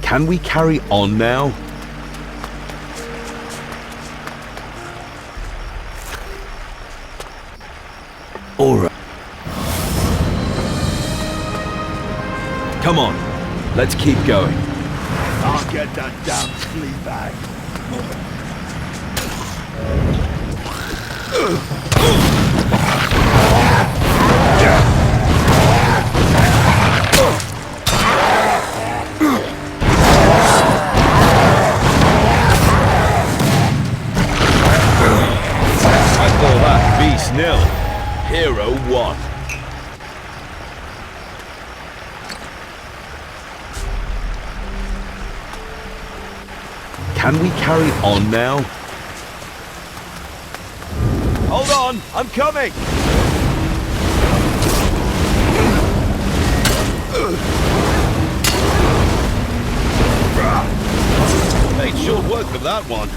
Can we carry on now? All right. Come on, let's keep going. I'll get that damn flea bag. I call that beast nil, hero 1. Can we carry on now? Hold on, I'm coming! Made short work of that one.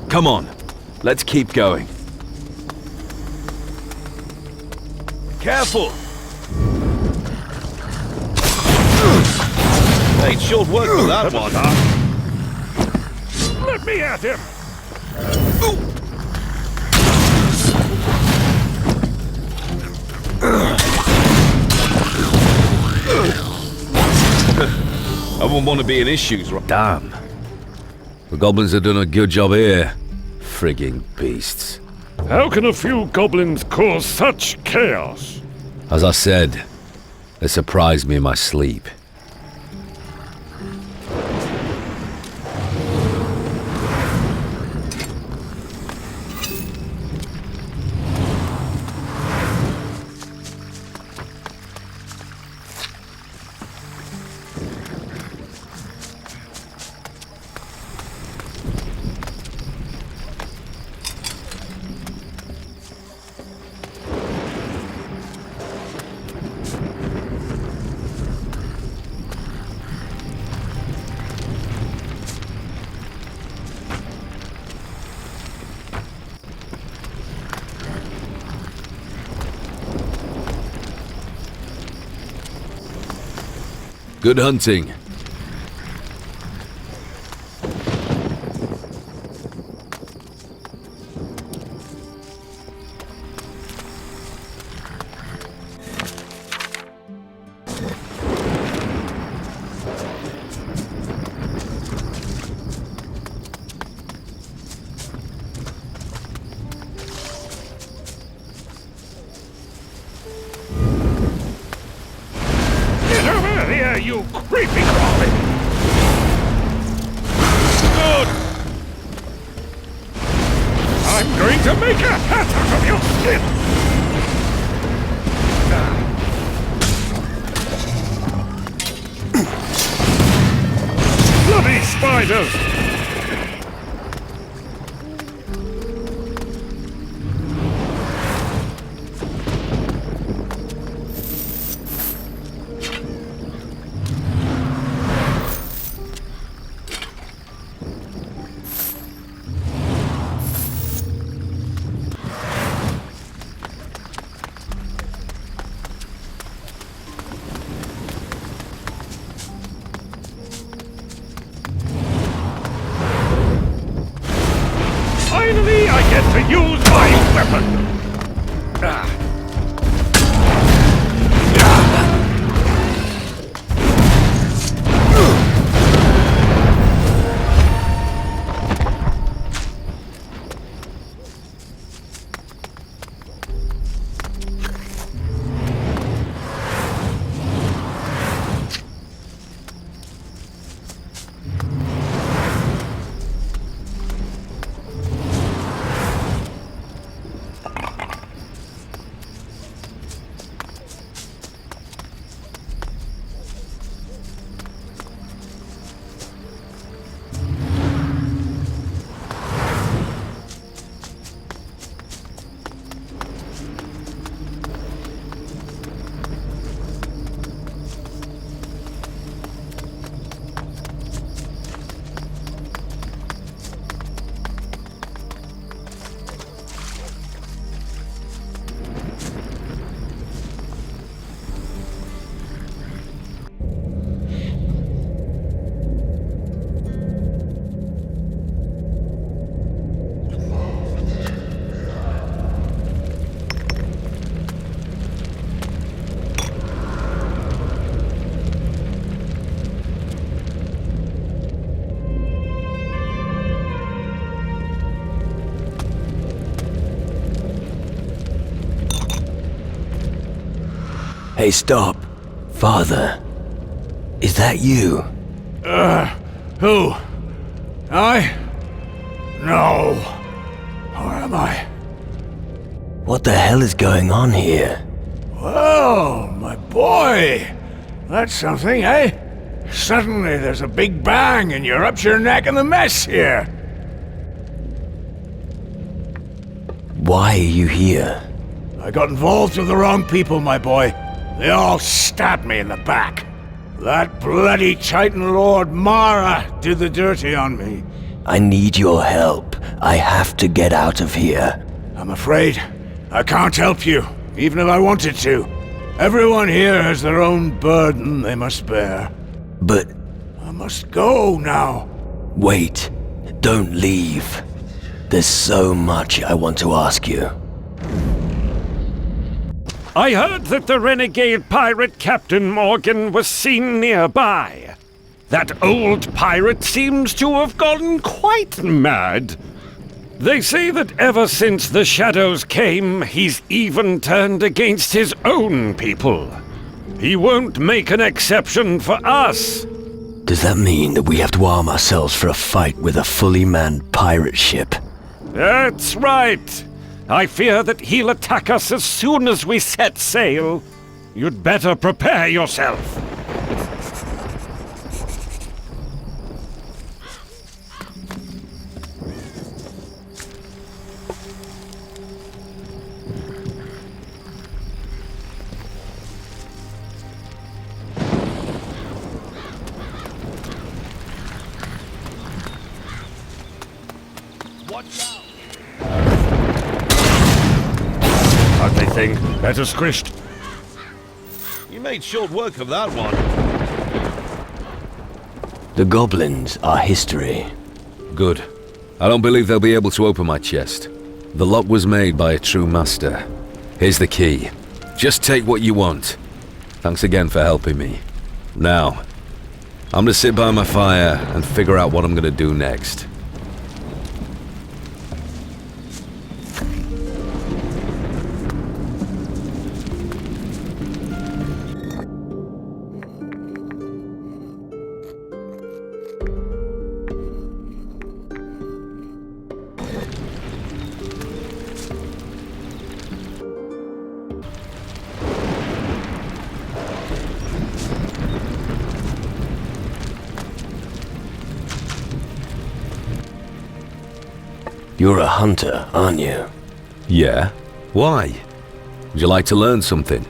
Come on, let's keep going. Careful! Made short work of that one. Let me at him! I wouldn't want to be in issues, right? Damn. The goblins have done a good job here. Frigging beasts. How can a few goblins cause such chaos? As I said, they surprised me in my sleep. Good hunting. You creepy crawly! Good! I'm going to make a hat out of your skin! Bloody spiders! Finally, I get to use my weapon! Hey, stop. Father. Is that you? Who? I? No. Or am I? What the hell is going on here? Whoa, my boy! That's something, eh? Suddenly there's a big bang and you're up to your neck in the mess here. Why are you here? I got involved with the wrong people, my boy. They all stabbed me in the back. That bloody Titan Lord Mara did the dirty on me. I need your help. I have to get out of here. I'm afraid I can't help you, even if I wanted to. Everyone here has their own burden they must bear. But I must go now. wait. Don't leave. There's so much I want to ask you. I heard that the renegade pirate Captain Morgan was seen nearby. That old pirate seems to have gone quite mad. They say that ever since the shadows came, he's even turned against his own people. He won't make an exception for us. Does that mean that we have to arm ourselves for a fight with a fully manned pirate ship? That's right. I fear that he'll attack us as soon as we set sail. You'd better prepare yourself. How'd they think? Better squished. You made short work of that one. The goblins are history. Good. I don't believe they'll be able to open my chest. The lock was made by a true master. Here's the key. Just take what you want. Thanks again for helping me. Now, I'm gonna sit by my fire and figure out what I'm gonna do next. You're a hunter, aren't you? Yeah? Why? Would you like to learn something?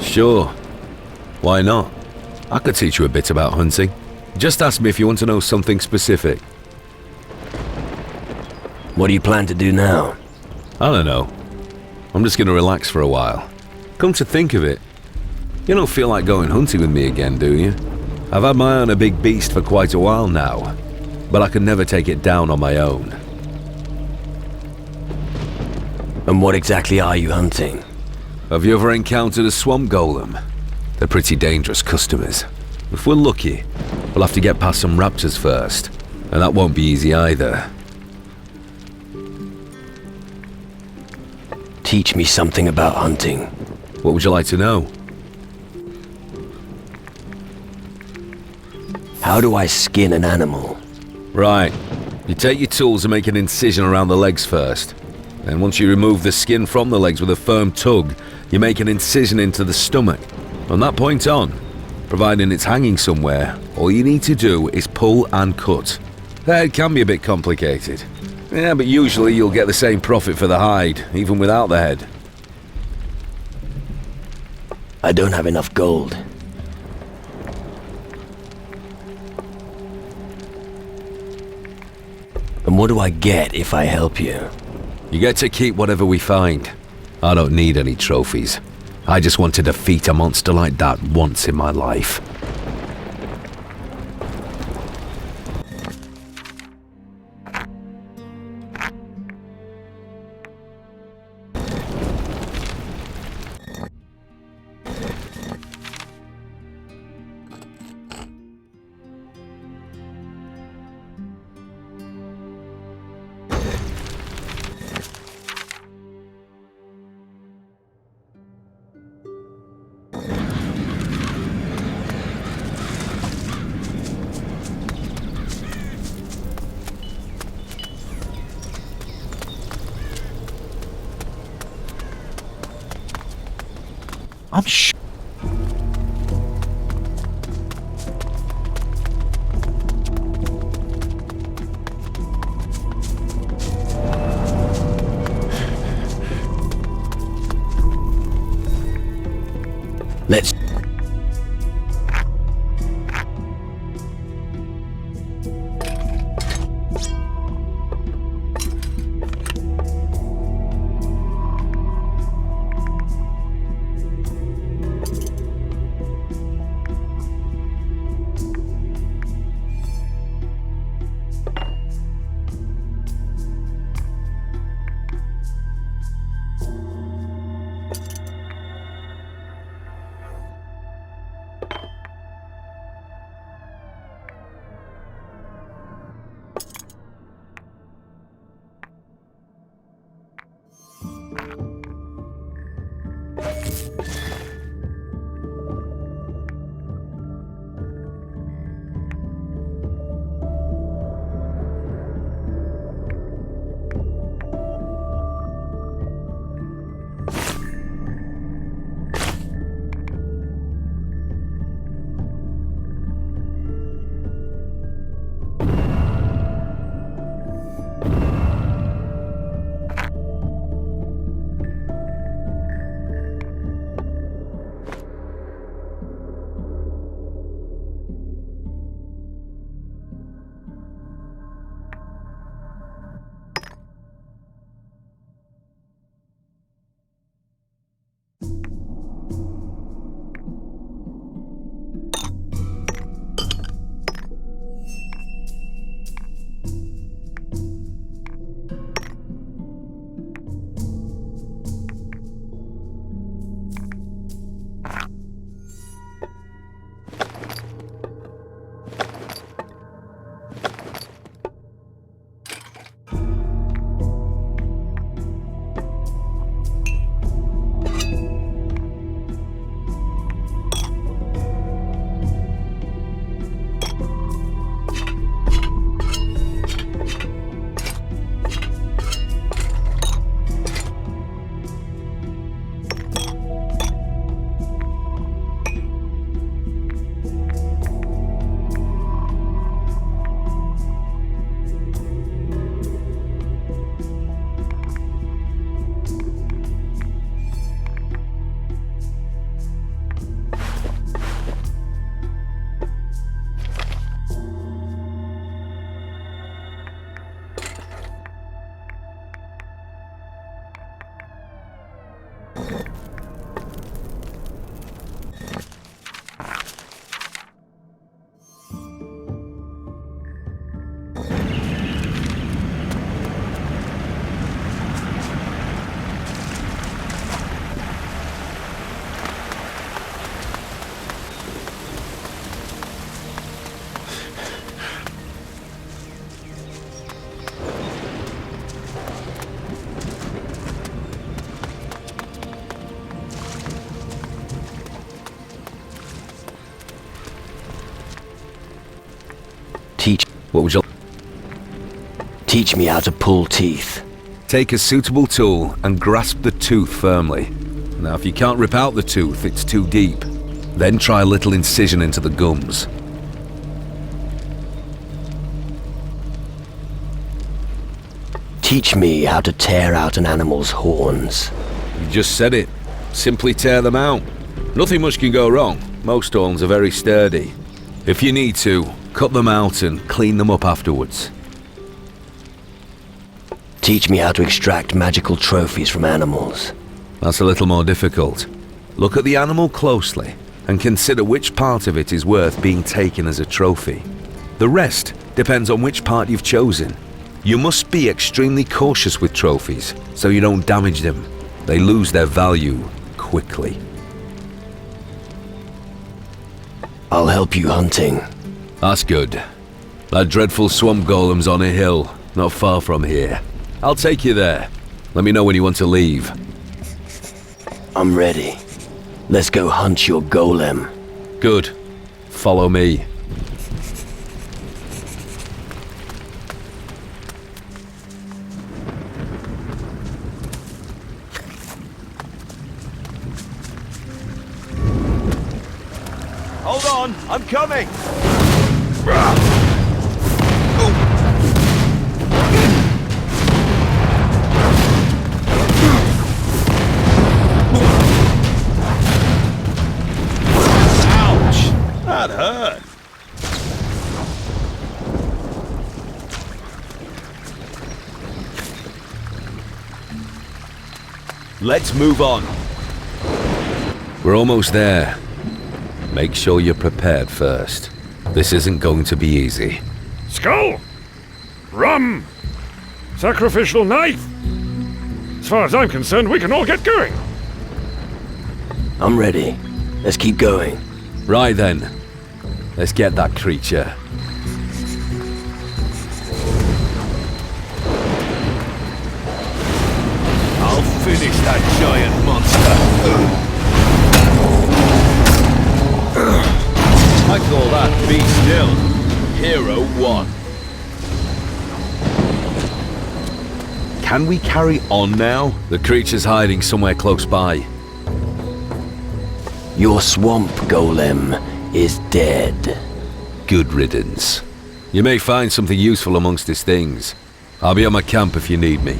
Sure. Why not? I could teach you a bit about hunting. Just ask me if you want to know something specific. What do you plan to do now? I don't know. I'm just gonna relax for a while. Come to think of it, you don't feel like going hunting with me again, do you? I've had my eye on a big beast for quite a while now, but I can never take it down on my own. And what exactly are you hunting? Have you ever encountered a swamp golem? They're pretty dangerous customers. If we're lucky, we'll have to get past some raptors first, and that won't be easy either. Teach me something about hunting. What would you like to know? How do I skin an animal? Right. You take your tools and make an incision around the legs first. Then once you remove the skin from the legs with a firm tug, you make an incision into the stomach. From that point on, providing it's hanging somewhere, all you need to do is pull and cut. The head can be a bit complicated. Yeah, but usually you'll get the same profit for the hide, even without the head. I don't have enough gold. And what do I get if I help you? You get to keep whatever we find. I don't need any trophies. I just want to defeat a monster like that once in my life. I'm sure. Let's... What would you... Teach me how to pull teeth. Take a suitable tool and grasp the tooth firmly. Now, if you can't rip out the tooth, it's too deep. Then try a little incision into the gums. Teach me how to tear out an animal's horns. You just said it. Simply tear them out. Nothing much can go wrong. Most horns are very sturdy. If you need to, cut them out and clean them up afterwards. Teach me how to extract magical trophies from animals. That's a little more difficult. Look at the animal closely and consider which part of it is worth being taken as a trophy. The rest depends on which part you've chosen. You must be extremely cautious with trophies so you don't damage them. They lose their value quickly. I'll help you hunting. That's good. That dreadful swamp golem's on a hill, not far from here. I'll take you there. Let me know when you want to leave. I'm ready. Let's go hunt your golem. Good. Follow me. on, I'm coming! Ouch! That hurt! Let's move on. We're almost there. Make sure you're prepared first. This isn't going to be easy. Skull! Rum! Sacrificial knife! As far as I'm concerned, we can all get going. I'm ready. Let's keep going. Right then. Let's get that creature. I'll finish that giant monster! I call that be still. Hero 1. Can we carry on now? The creature's hiding somewhere close by. Your swamp golem is dead. Good riddance. You may find something useful amongst his things. I'll be at my camp if you need me.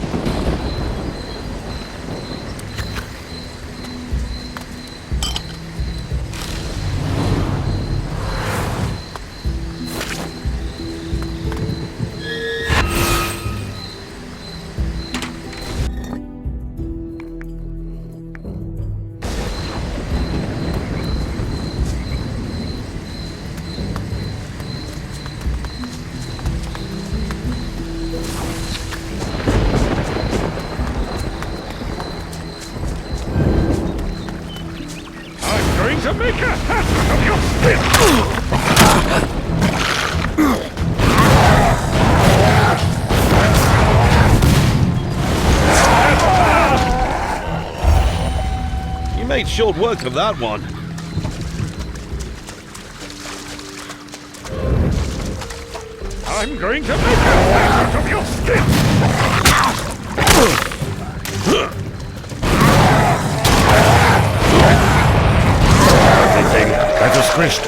To make a hat of your skin! You made short work of that one. I'm going to make a hat of your skin! That was squished.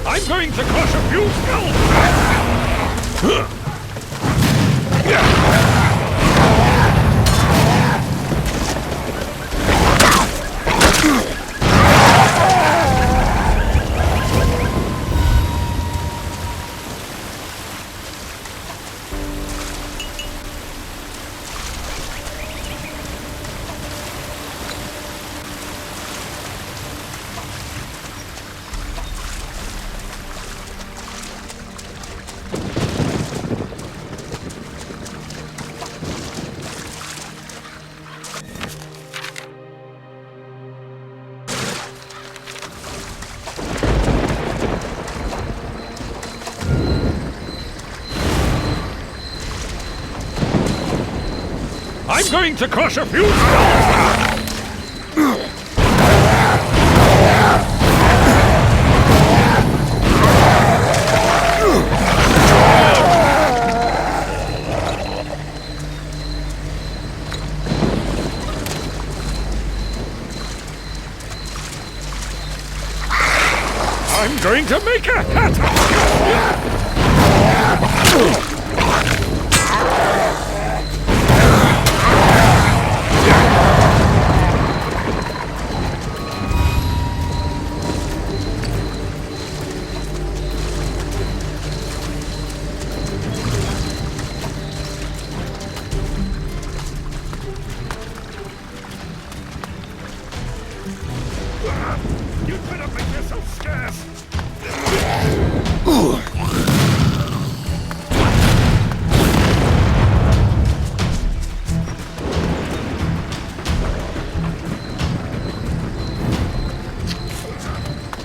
I'm going to crush a few skulls! I'm going to crush a few skulls! I'm going to make a hat! You'd better make yourself scarce!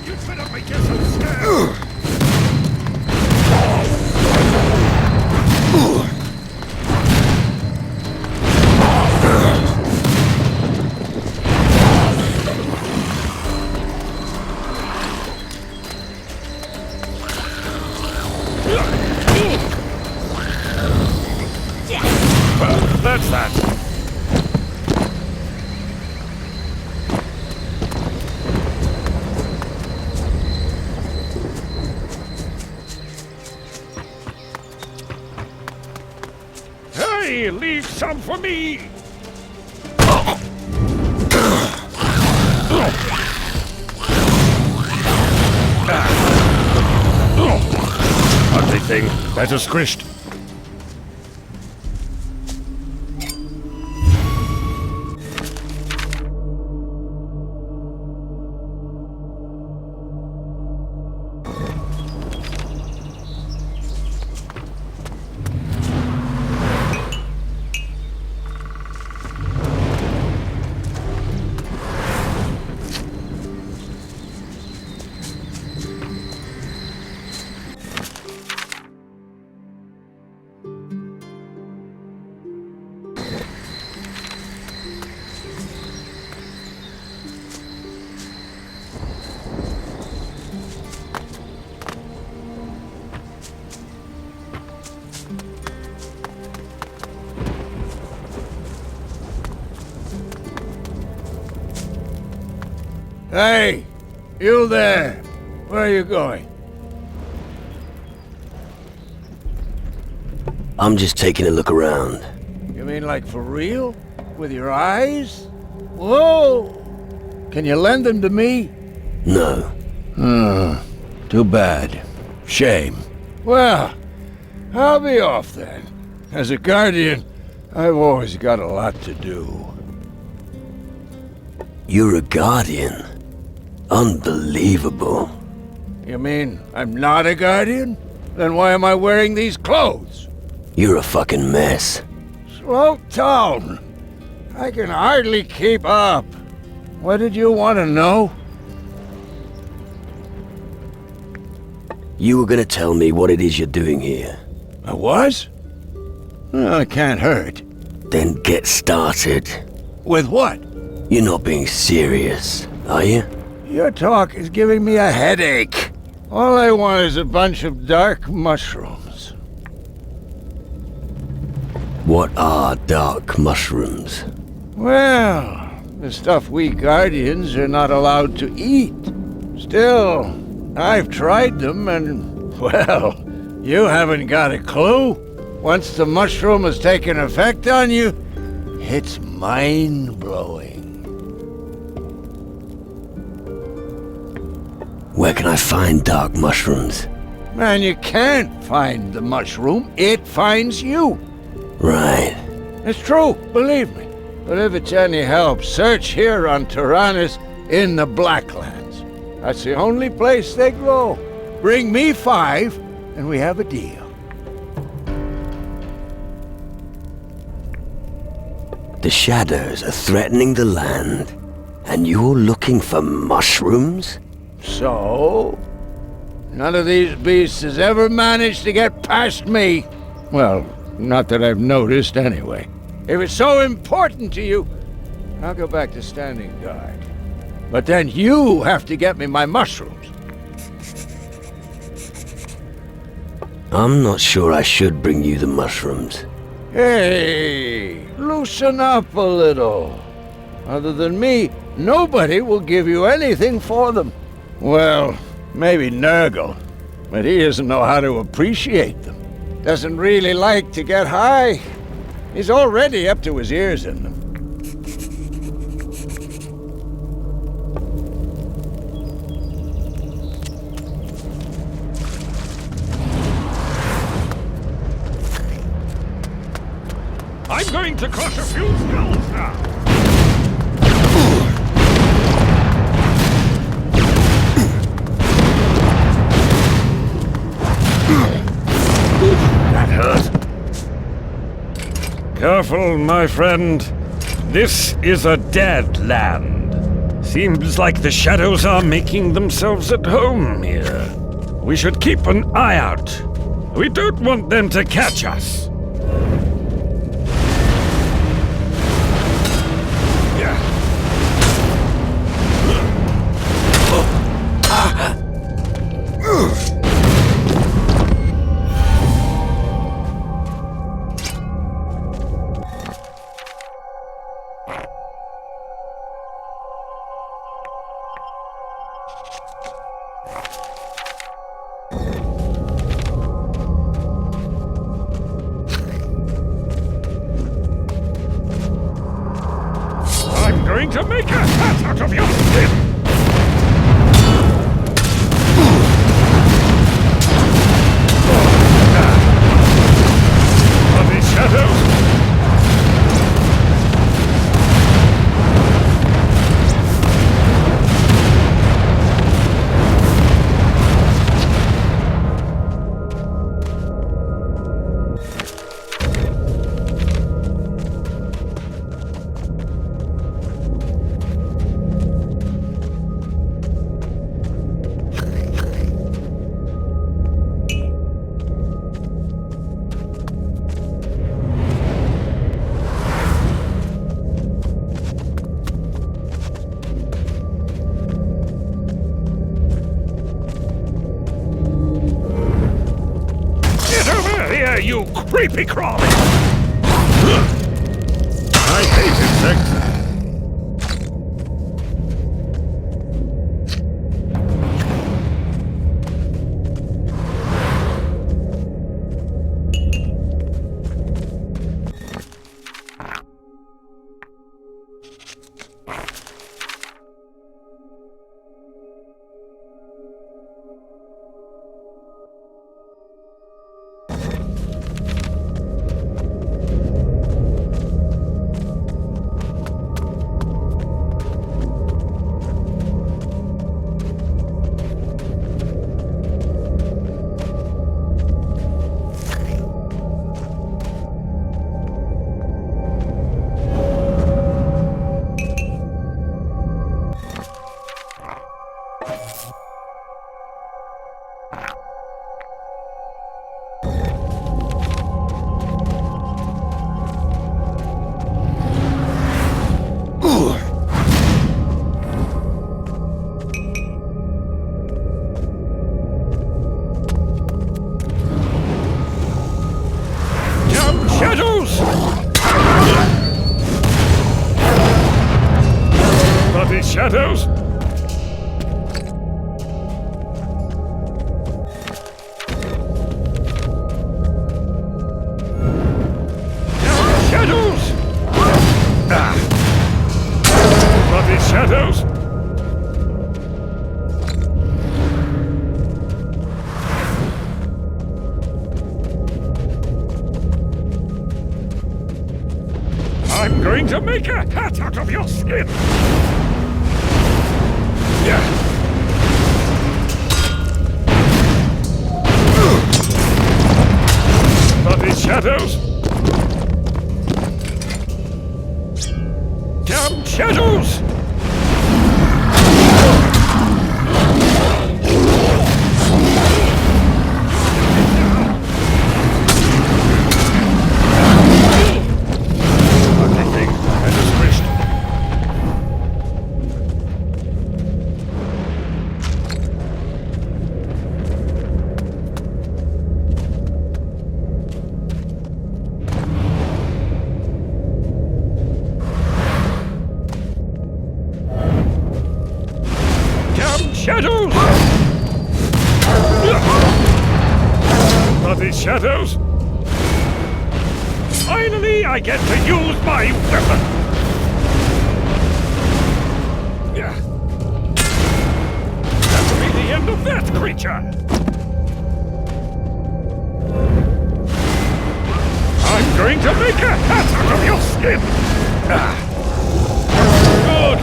You'd better make yourself scarce! Hey, leave some for me! Ugly thing, better squished. Hey, you there. Where are you going? I'm just taking a look around. You mean like for real? With your eyes? Whoa! Can you lend them to me? No. Too bad. Shame. Well, I'll be off then. As a guardian, I've always got a lot to do. You're a guardian. Unbelievable. You mean I'm not a guardian? Then why am I wearing these clothes? You're a fucking mess. Slow down. I can hardly keep up. What did you want to know? You were gonna tell me what it is you're doing here. I was? Well, it can't hurt. Then get started. With what? You're not being serious, are you? Your talk is giving me a headache. All I want is a bunch of dark mushrooms. What are dark mushrooms? Well, the stuff we Guardians are not allowed to eat. Still, I've tried them and, well, you haven't got a clue. Once the mushroom has taken effect on you, it's mind-blowing. Where can I find dark mushrooms? Man, you can't find the mushroom. It finds you. Right. It's true, believe me. But if it's any help, search here on Tyrannus in the Blacklands. That's the only place they grow. Bring me 5, and we have a deal. The shadows are threatening the land, and you're looking for mushrooms? So? None of these beasts has ever managed to get past me. Well, not that I've noticed anyway. If it's so important to you, I'll go back to standing guard. But then you have to get me my mushrooms. I'm not sure I should bring you the mushrooms. Hey, loosen up a little. Other than me, nobody will give you anything for them. Well, maybe Nurgle, but he doesn't know how to appreciate them. Doesn't really like to get high. He's already up to his ears in them. I'm going to crush a few skulls now! That hurt. Careful, my friend. This is a dead land. Seems like the shadows are making themselves at home here. We should keep an eye out. We don't want them to catch us. going to make a hat out of your skin! Bloody shadows! You creepy crawly! I hate insects. Shadows? Shadows! Bloody shadows! I'm going to make a hat out of your skin! Bloody shadows! Damn shadows! Ugly thing, I just squished. Shadows! Bloody shadows! Finally, I get to use my weapon! That'll be the end of that creature! I'm going to make a hat out of your skin! Good!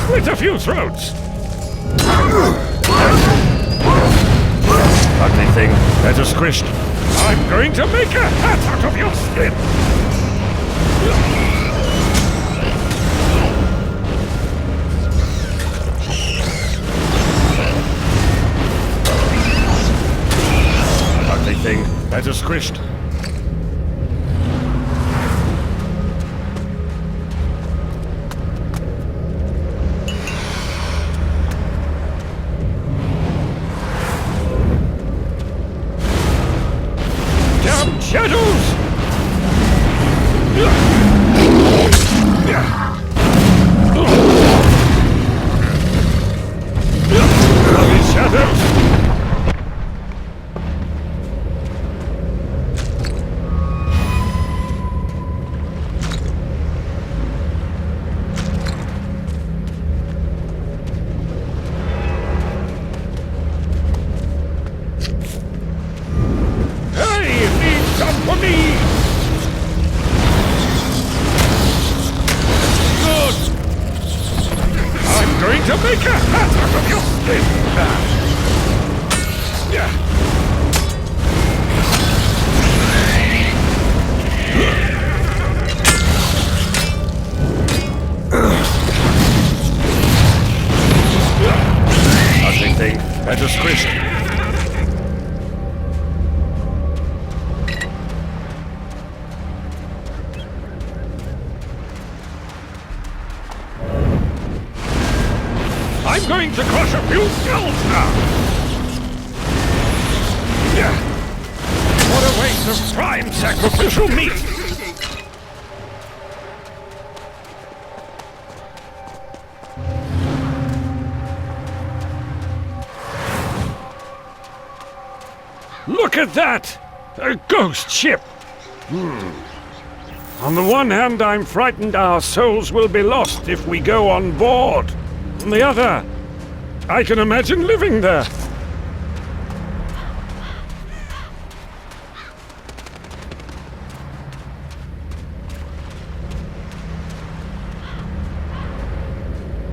Split a few throats! Ugly thing, better squished. I'm going to make a hat out of your skin! better squished. Damn shadows! Bloody shadows! To make a hat out of your skin! I think they better squished. I'm going to crush a few skulls now! What a waste of prime sacrificial meat! Look at that! A ghost ship! On the one hand, I'm frightened our souls will be lost if we go on board. On the other, I can imagine living there.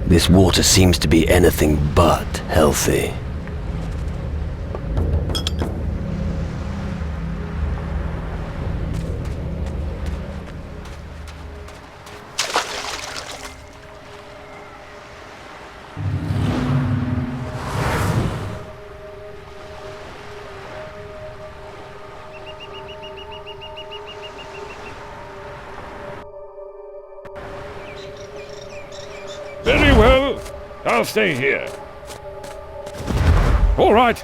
This water seems to be anything but healthy. Very well. I'll stay here. All right.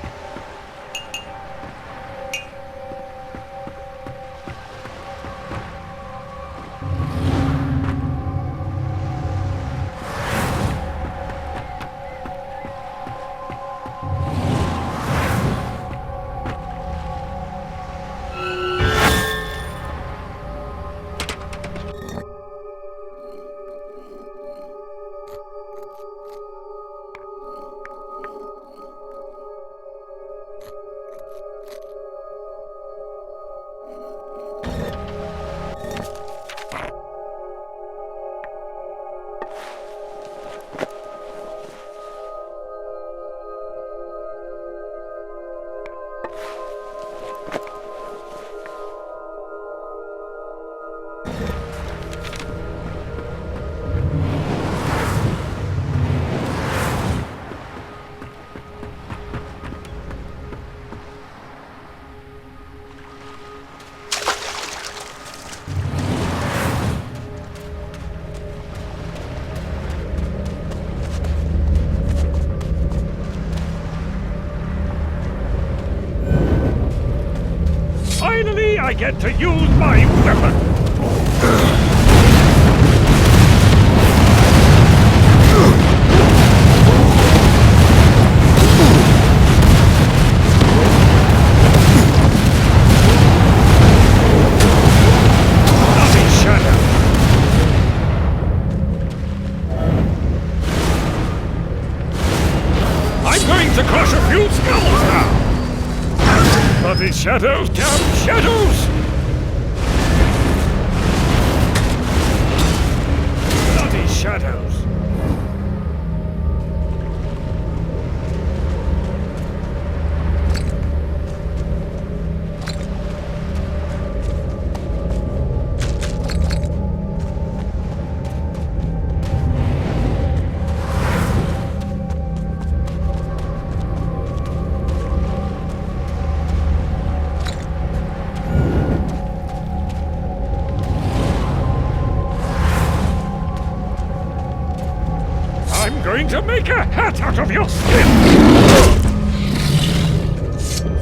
Finally, I get to use my weapon! Bloody shadow! I'm going to crush a few skulls now! Bloody shadows! Damn shadows! Bloody shadows! make a hat out of your skin!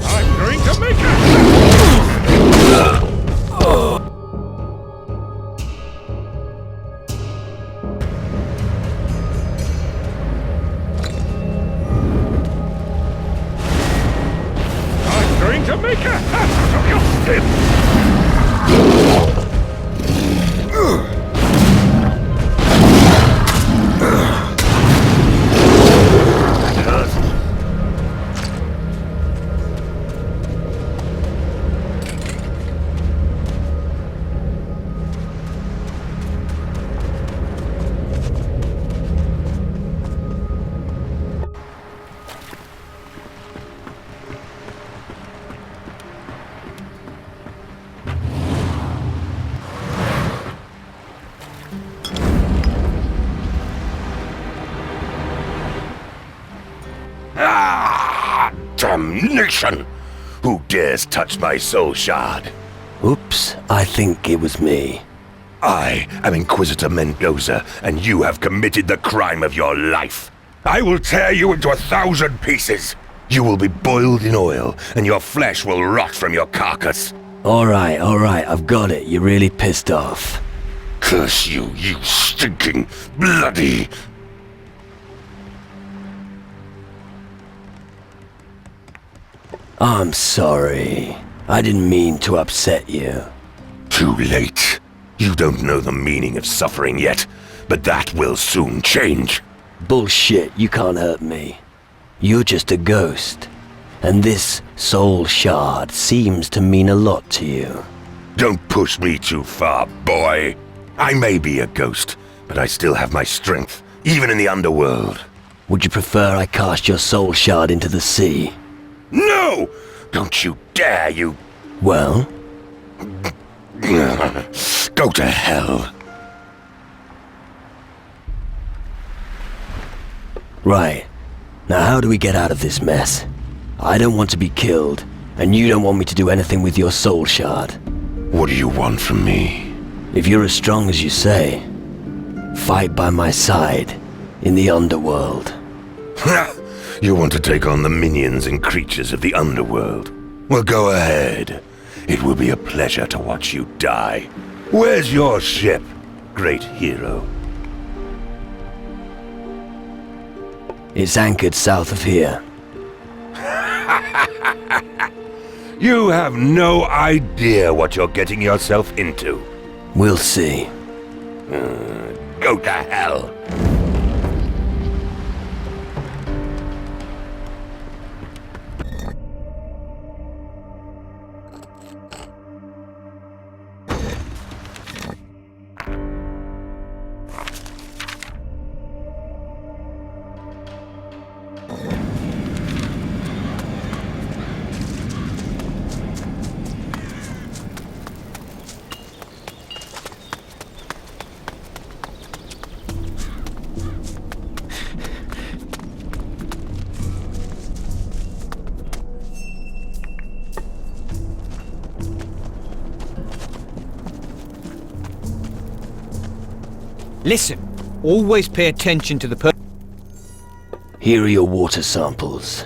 I'm going to make a hat! I'm going to make a hat out of your skin! Damnation! Who dares touch my soul shard? Oops, I think it was me. I am Inquisitor Mendoza, and you have committed the crime of your life. I will tear you into 1,000 pieces. You will be boiled in oil, and your flesh will rot from your carcass. Alright, I've got it. You're really pissed off. Curse you, you stinking, bloody... I'm sorry. I didn't mean to upset you. Too late. You don't know the meaning of suffering yet, but that will soon change. Bullshit, you can't hurt me. You're just a ghost. And this soul shard seems to mean a lot to you. Don't push me too far, boy. I may be a ghost, but I still have my strength, even in the underworld. Would you prefer I cast your soul shard into the sea? No! Don't you dare, you... Well? Go to hell. Right. Now how do we get out of this mess? I don't want to be killed, and you don't want me to do anything with your soul shard. What do you want from me? If you're as strong as you say, fight by my side in the underworld. You want to take on the minions and creatures of the underworld? Well, go ahead. It will be a pleasure to watch you die. Where's your ship, great hero? It's anchored south of here. You have no idea what you're getting yourself into. We'll see. Go to hell. Listen, always pay attention to the Here are your water samples.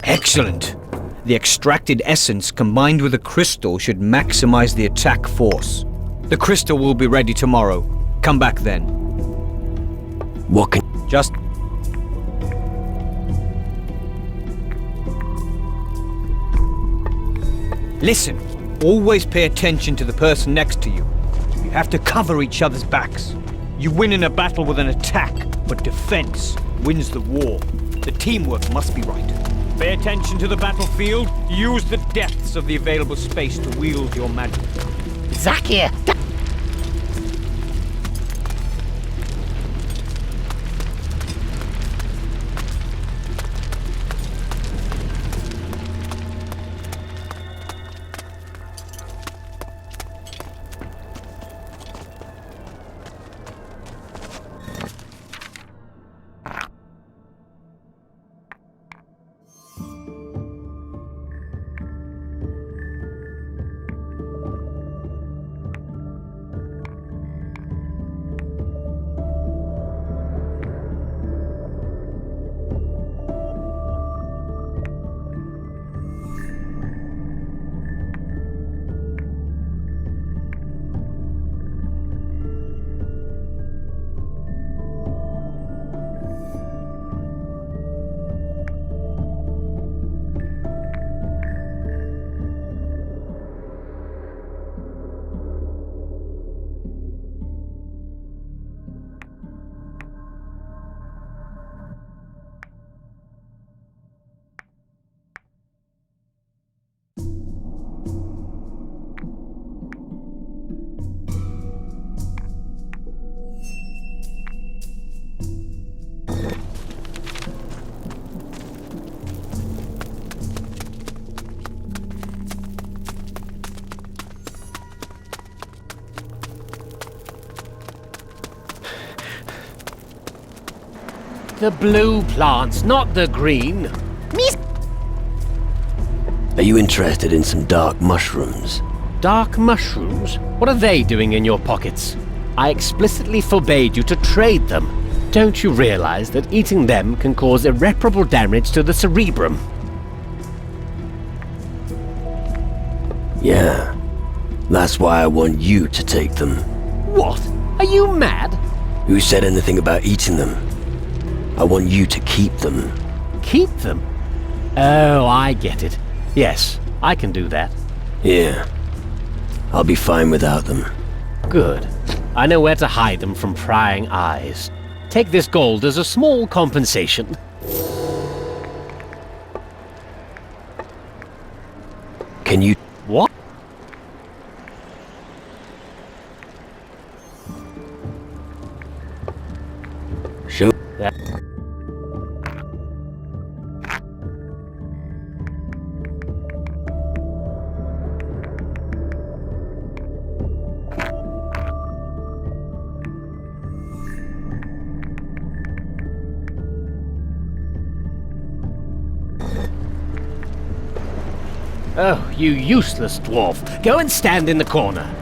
Excellent. The extracted essence combined with the crystal should maximize the attack force. The crystal will be ready tomorrow. Come back then. What can... Just... Listen, always pay attention to the person next to you. You have to cover each other's backs. You win in a battle with an attack, but defense wins the war. The teamwork must be right. Pay attention to the battlefield. Use the depths of the available space to wield your magic. Zakia! The blue plants, not the green. Are you interested in some dark mushrooms? Dark mushrooms? What are they doing in your pockets? I explicitly forbade you to trade them. Don't you realize that eating them can cause irreparable damage to the cerebrum? Yeah. That's why I want you to take them. What? Are you mad? Who said anything about eating them? I want you to keep them. Keep them? Oh, I get it. Yes, I can do that. Yeah. I'll be fine without them. Good. I know where to hide them from prying eyes. Take this gold as a small compensation. Can you... What? show... That. Oh, you useless dwarf. Go and stand in the corner.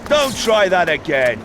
Don't try that again.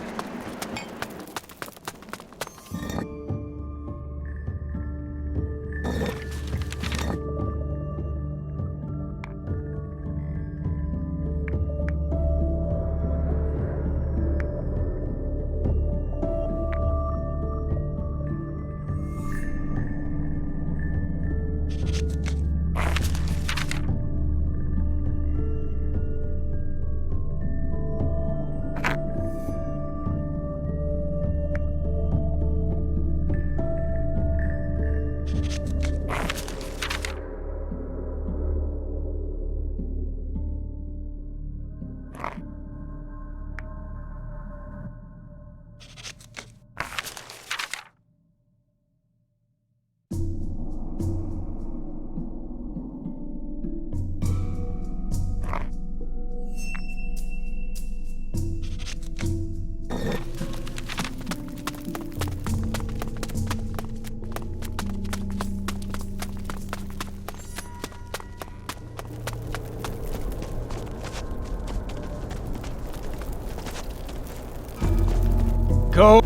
Go.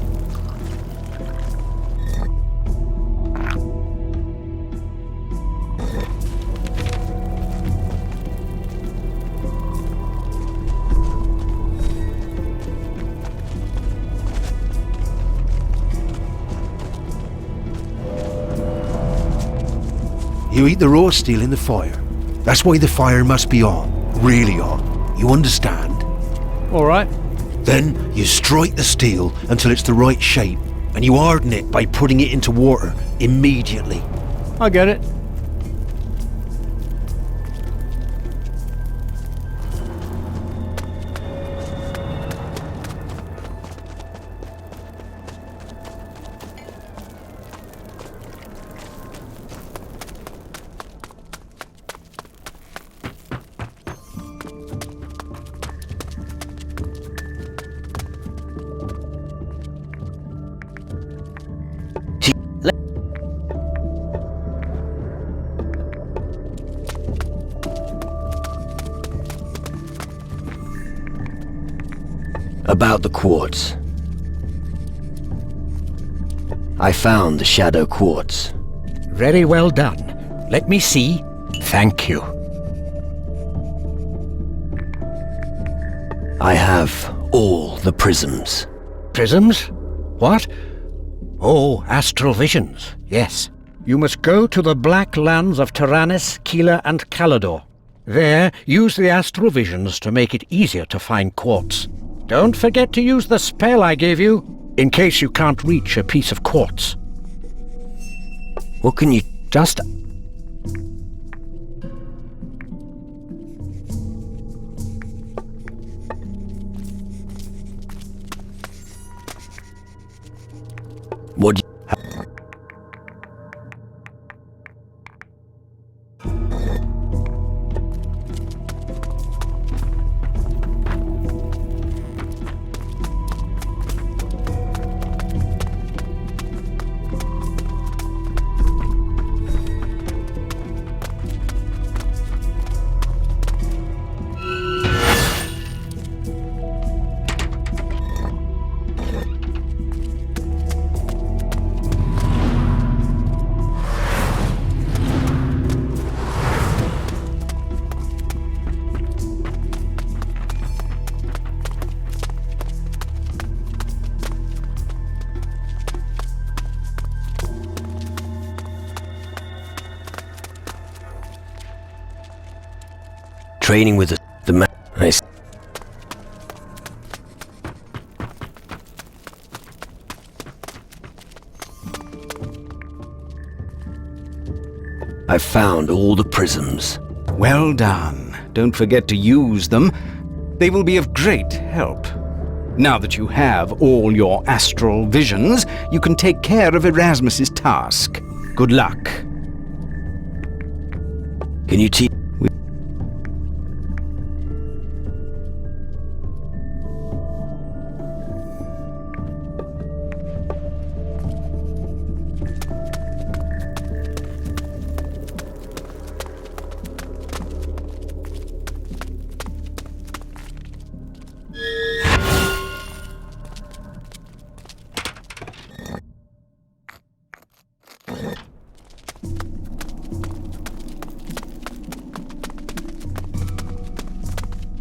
You eat the raw steel in the fire. That's why the fire must be on. Really on. You understand? All right. Then you strike the steel until it's the right shape, and you harden it by putting it into water immediately. I get it. about the quartz? I found the shadow quartz. Very well done. Let me see. Thank you. I have all the prisms. Prisms? What? Oh, astral visions. Yes. You must go to the Black Lands of Tyrannus, Keeler, and Calador. There, use the astral visions to make it easier to find quartz. Don't forget to use the spell I gave you, in case you can't reach a piece of quartz. What can you... Just... What do you... Training with the man. I found all the prisms. Well done. Don't forget to use them. They will be of great help. Now that you have all your astral visions, you can take care of Erasmus's task. Good luck. Can you teach...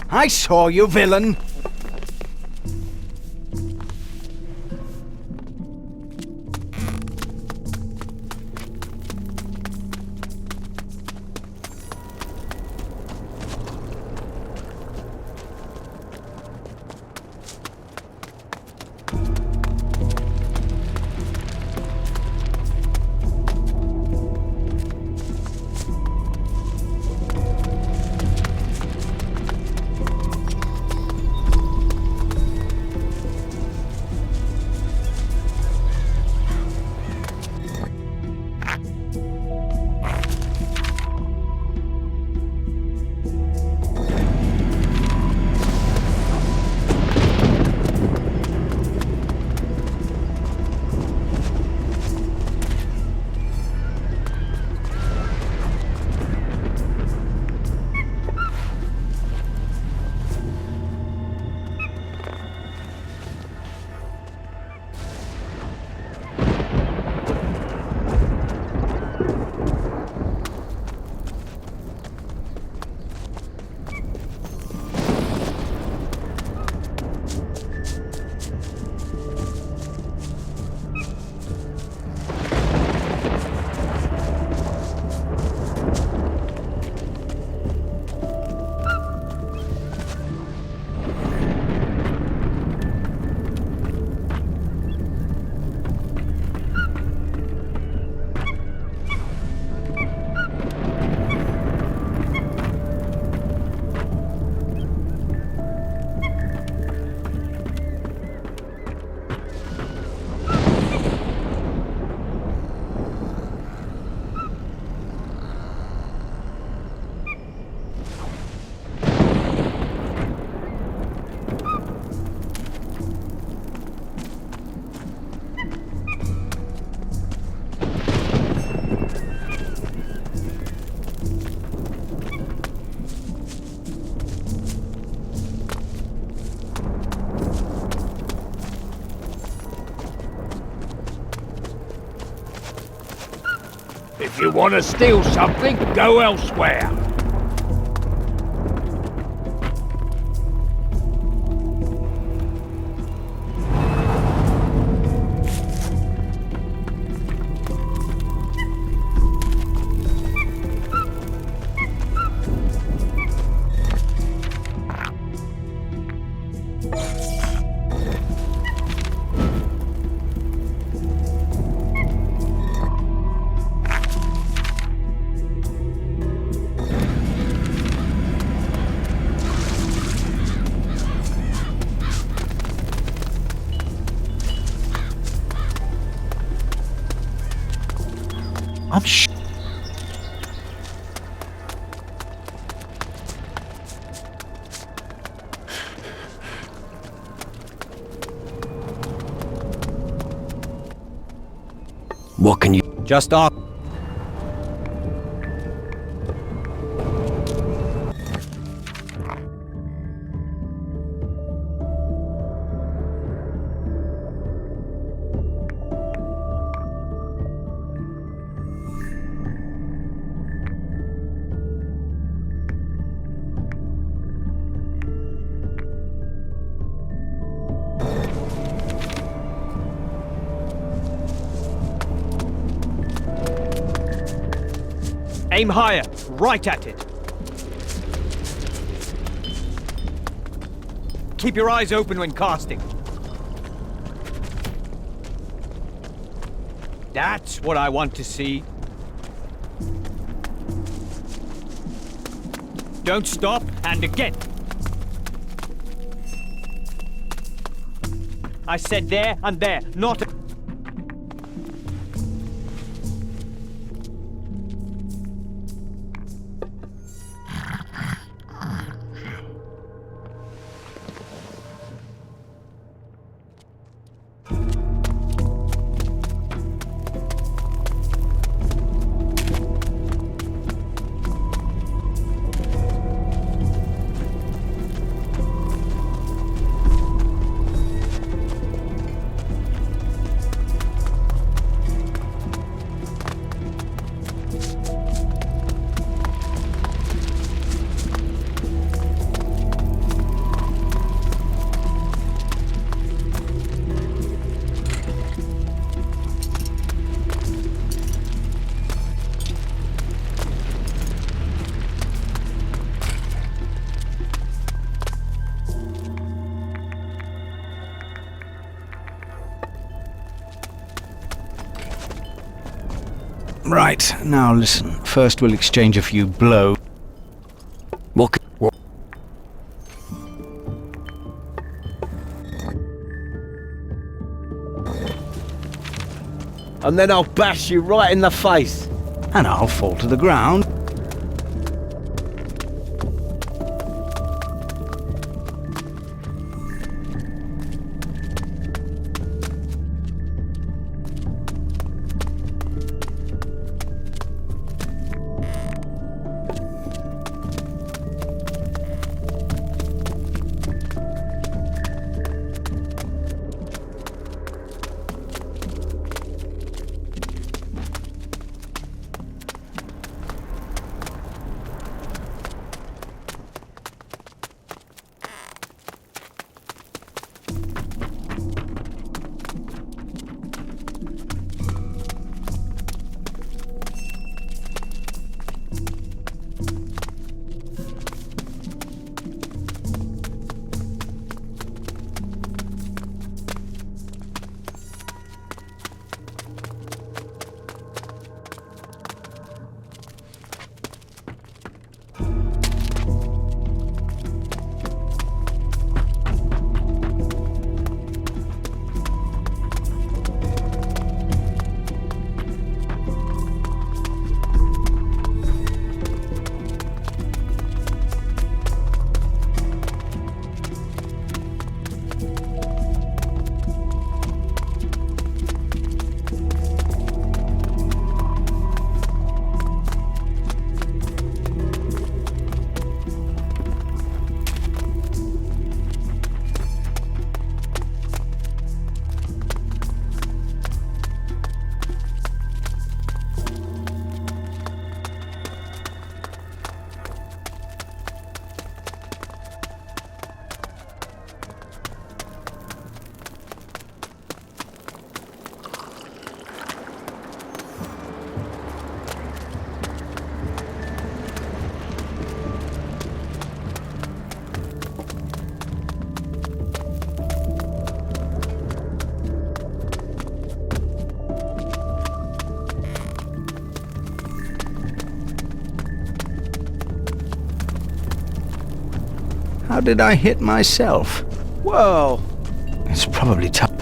I saw you, villain! If you want to steal something, go elsewhere. I'm sh... What can you... Just ask. Aim higher, right at it. Keep your eyes open when casting. That's what I want to see. Don't stop, and again. I said there and there, not... Right, now listen. First we'll exchange a few blows. What can... And then I'll bash you right in the face. And I'll fall to the ground. How did I hit myself? Well, It's probably time.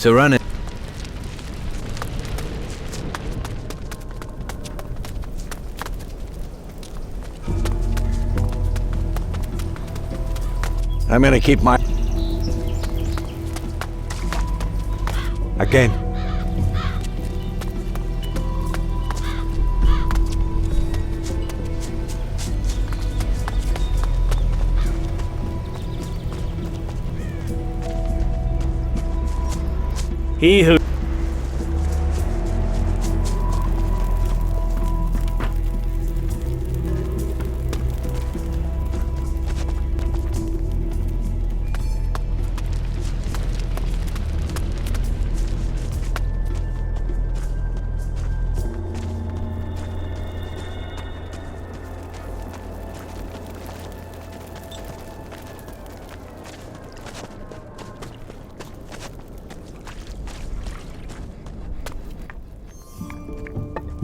so run it. I'm gonna keep my... Again. He who...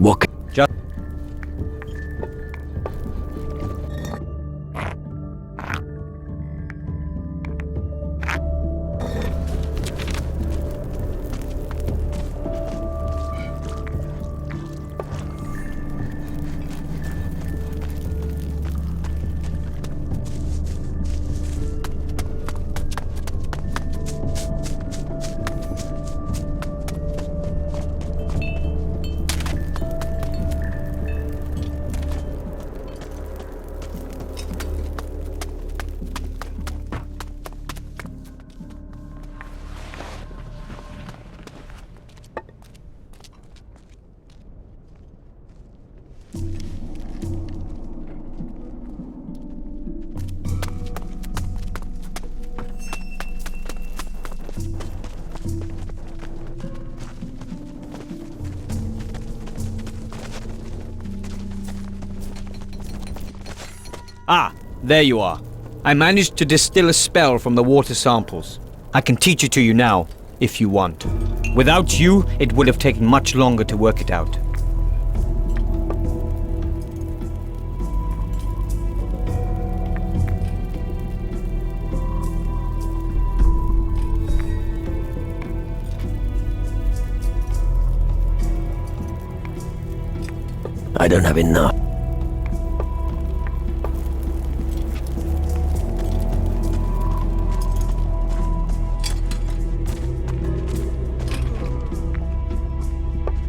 What? Just... Ah, there you are. I managed to distill a spell from the water samples. I can teach it to you now, if you want. Without you, it would have taken much longer to work it out. I don't have enough.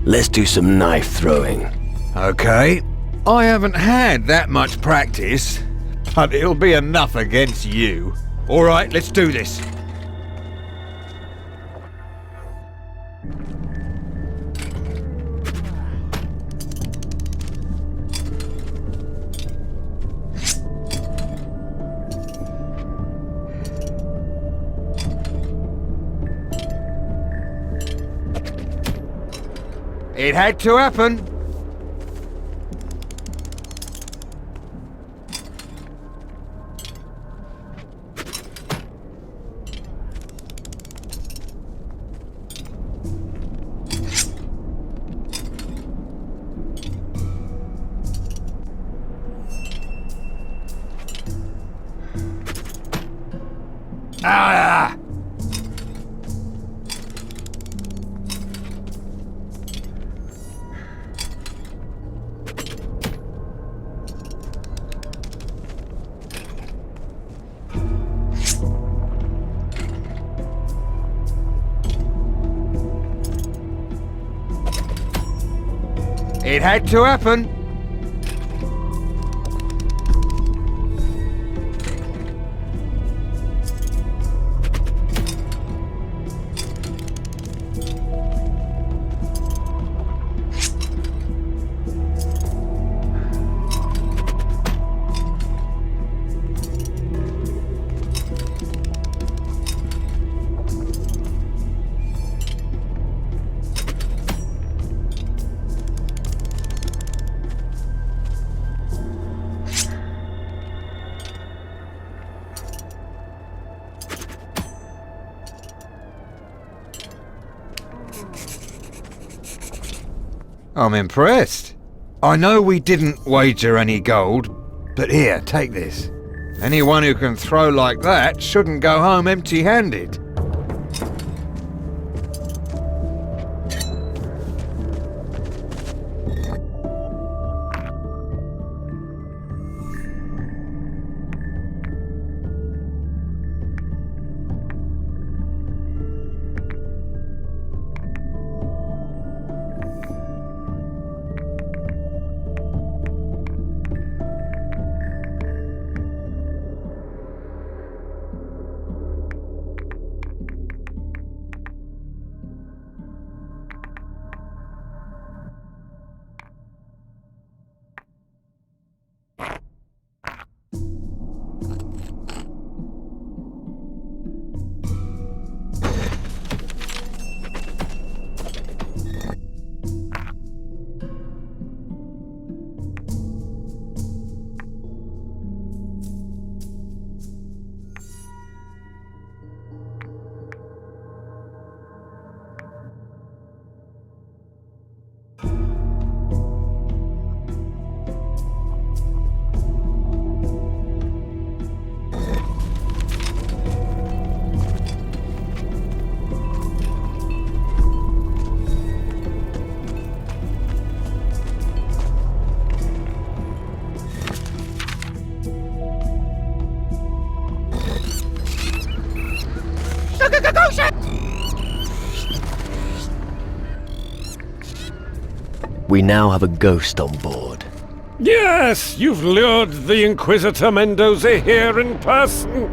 Let's do some knife throwing. Okay. I haven't had that much practice, but it'll be enough against you. All right, let's do this. It had to happen. Ah! It had to happen. I'm impressed. I know we didn't wager any gold, but here, take this. Anyone who can throw like that shouldn't go home empty-handed. We now have a ghost on board. Yes, you've lured the Inquisitor Mendoza here in person.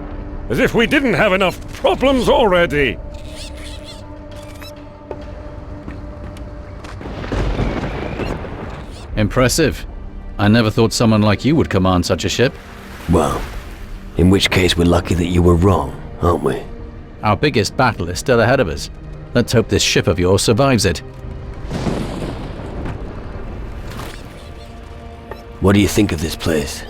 As if we didn't have enough problems already. Impressive. I never thought someone like you would command such a ship. Well, in which case we're lucky that you were wrong, aren't we? Our biggest battle is still ahead of us. Let's hope this ship of yours survives it. What do you think of this place?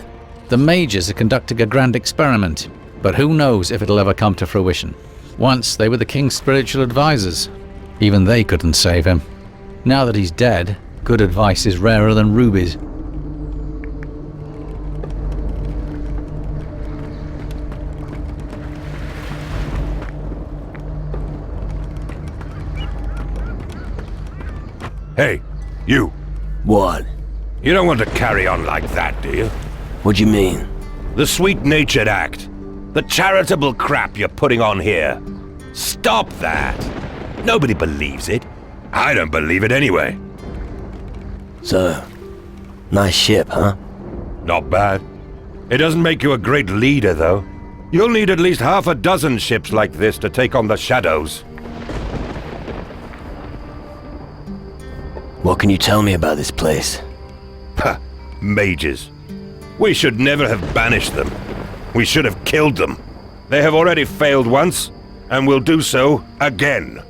The Mages are conducting a grand experiment, but who knows if it'll ever come to fruition. Once they were the King's spiritual advisors. Even they couldn't save him. Now that he's dead, good advice is rarer than rubies. Hey, you. What? You don't want to carry on like that, do you? What do you mean? The sweet-natured act. The charitable crap you're putting on here. Stop that. Nobody believes it. I don't believe it anyway. So, nice ship, huh? Not bad. It doesn't make you a great leader, though. You'll need at least half a dozen ships like this to take on the Shadows. What can you tell me about this place? Pah, mages. We should never have banished them. We should have killed them. They have already failed once, and will do so again.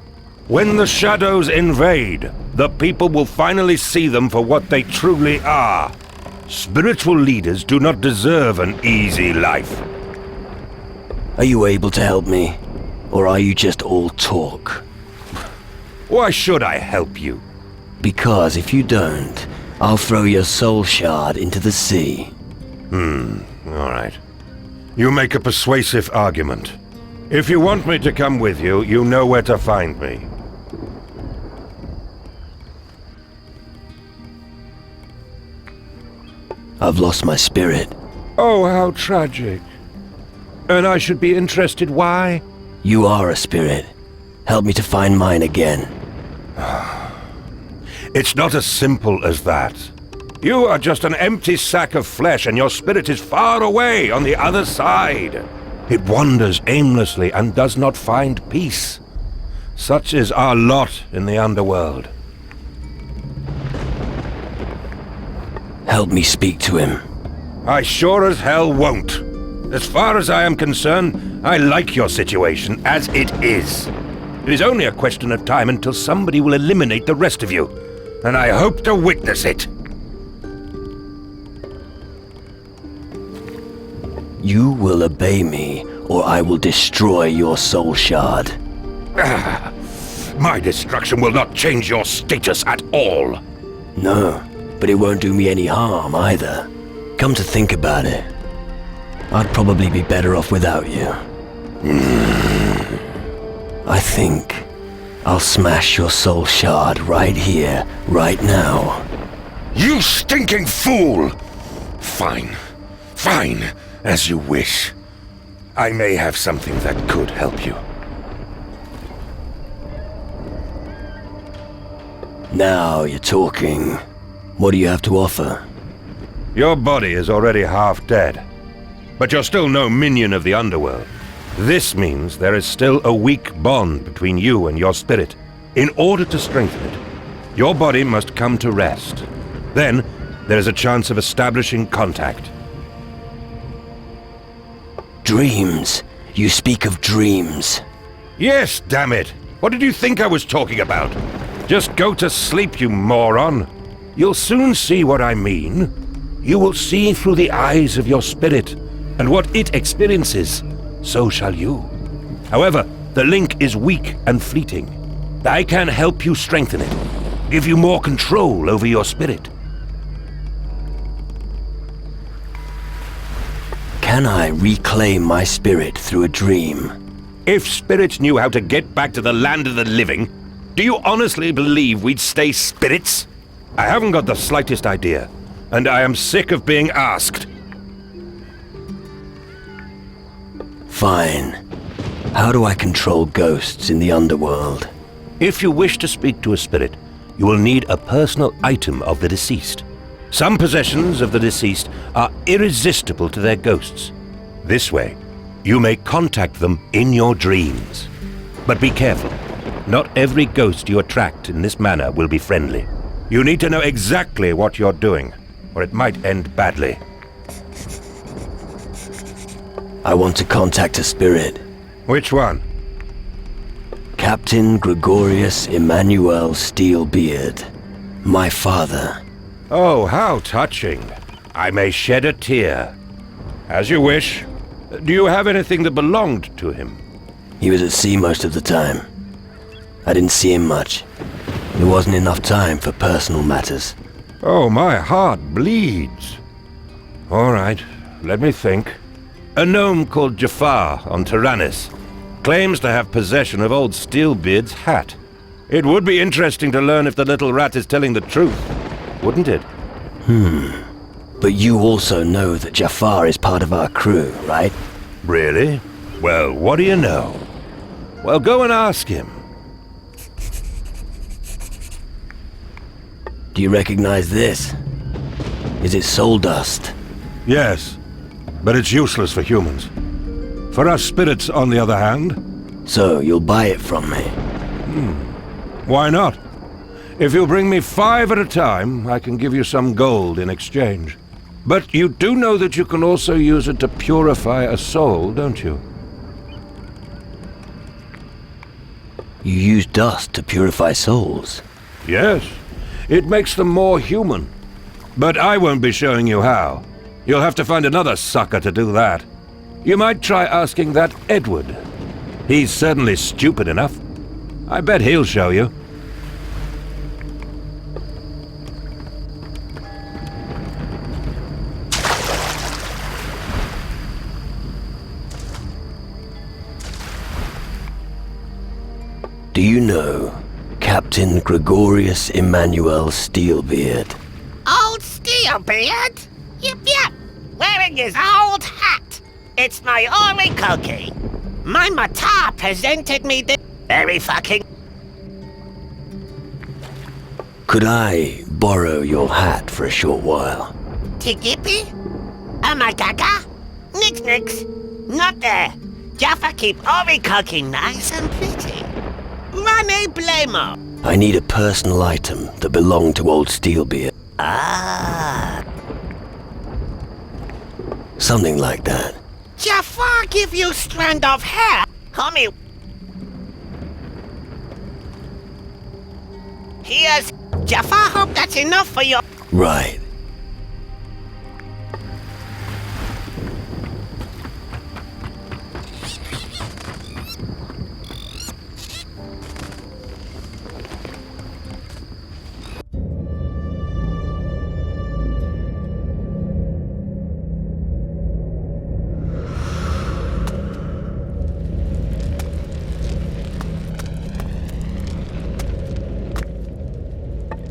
When the Shadows invade, the people will finally see them for what they truly are. Spiritual leaders do not deserve an easy life. Are you able to help me? Or are you just all talk? Why should I help you? Because if you don't, I'll throw your soul shard into the sea. Alright. You make a persuasive argument. If you want me to come with you, you know where to find me. I've lost my spirit. Oh, how tragic. And I should be interested why? You are a spirit. Help me to find mine again. It's not as simple as that. You are just an empty sack of flesh, and your spirit is far away on the other side. It wanders aimlessly and does not find peace. Such is our lot in the underworld. Help me speak to him. I sure as hell won't. As far as I am concerned, I like your situation as it is. It is only a question of time until somebody will eliminate the rest of you, and I hope to witness it. You will obey me, or I will destroy your soul shard. My destruction will not change your status at all. No, but it won't do me any harm either. Come to think about it, I'd probably be better off without you. I think I'll smash your soul shard right here, right now. You stinking fool! Fine. Fine, as you wish. I may have something that could help you. Now you're talking. What do you have to offer? Your body is already half dead, but you're still no minion of the underworld. This means there is still a weak bond between you and your spirit. In order to strengthen it, your body must come to rest. Then, there is a chance of establishing contact. Dreams. You speak of dreams. Yes, damn it! What did you think I was talking about? Just go to sleep, you moron. You'll soon see what I mean. You will see through the eyes of your spirit, and what it experiences, so shall you. However, the link is weak and fleeting. I can help you strengthen it, give you more control over your spirit. Can I reclaim my spirit through a dream? If spirits knew how to get back to the land of the living, do you honestly believe we'd stay spirits? I haven't got the slightest idea, and I am sick of being asked. Fine. How do I control ghosts in the underworld? If you wish to speak to a spirit, you will need a personal item of the deceased. Some possessions of the deceased are irresistible to their ghosts. This way, you may contact them in your dreams. But be careful. Not every ghost you attract in this manner will be friendly. You need to know exactly what you're doing, or it might end badly. I want to contact a spirit. Which one? Captain Gregorius Emmanuel Steelbeard. My father. Oh, how touching. I may shed a tear. As you wish. Do you have anything that belonged to him? He was at sea most of the time. I didn't see him much. There wasn't enough time for personal matters. Oh, my heart bleeds. All right, let me think. A gnome called Jafar on Tyrannus claims to have possession of old Steelbeard's hat. It would be interesting to learn if the little rat is telling the truth, wouldn't it? But you also know that Jafar is part of our crew, right? Really? Well, what do you know? Well, go and ask him. Do you recognize this? Is it soul dust? Yes, but it's useless for humans. For us spirits, on the other hand... So, you'll buy it from me? Why not? If you bring me 5 at a time, I can give you some gold in exchange. But you do know that you can also use it to purify a soul, don't you? You use dust to purify souls? Yes. It makes them more human. But I won't be showing you how. You'll have to find another sucker to do that. You might try asking that Edward. He's certainly stupid enough. I bet he'll show you. Do you know Captain Gregorius Emmanuel Steelbeard? Old Steelbeard? Yep, yep. Wearing his old hat. It's my only cookie. My matar presented me this very fucking... Could I borrow your hat for a short while? Tigippy? Amagaga? Nix nix. Not there. Jaffa keep every cookie nice and pretty. Rane blamo. I need a personal item that belonged to old Steelbeard. Ah. Something like that. Jafar give you strand of hair? Homie. Here's... Jafar hope that's enough for you. Right.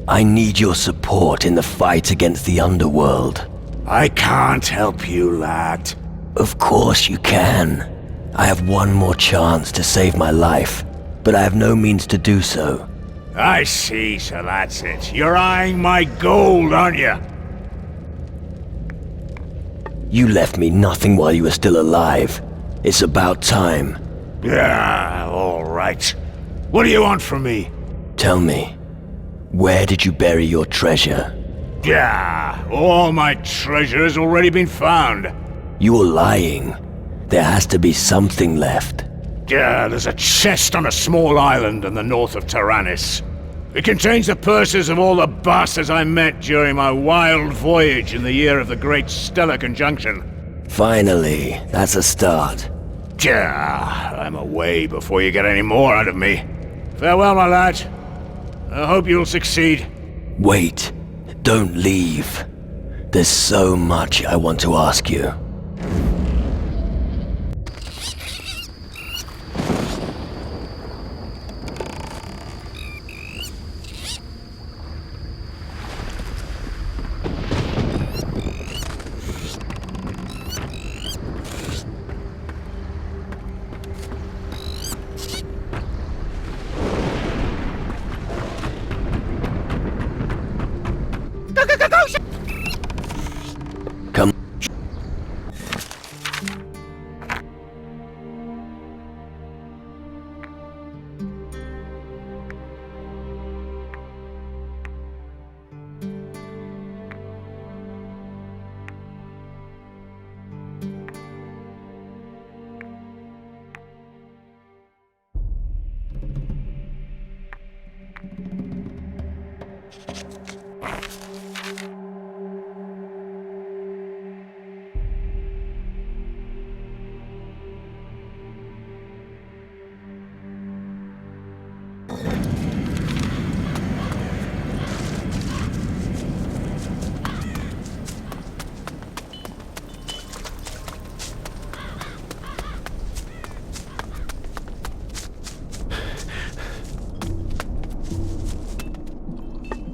I need your support in the fight against the underworld. I can't help you, lad. Of course you can. I have one more chance to save my life, but I have no means to do so. I see, so that's it. You're eyeing my gold, aren't you? You left me nothing while you were still alive. It's about time. Yeah, all right. What do you want from me? Tell me, where did you bury your treasure? Yeah, all my treasure has already been found. You're lying. There has to be something left. Yeah, there's a chest on a small island in the north of Taranis. It contains the purses of all the bastards I met during my wild voyage in the year of the Great Stellar Conjunction. Finally, that's a start. Yeah, I'm away before you get any more out of me. Farewell, my lad. I hope you'll succeed. Wait, don't leave. There's so much I want to ask you. Come.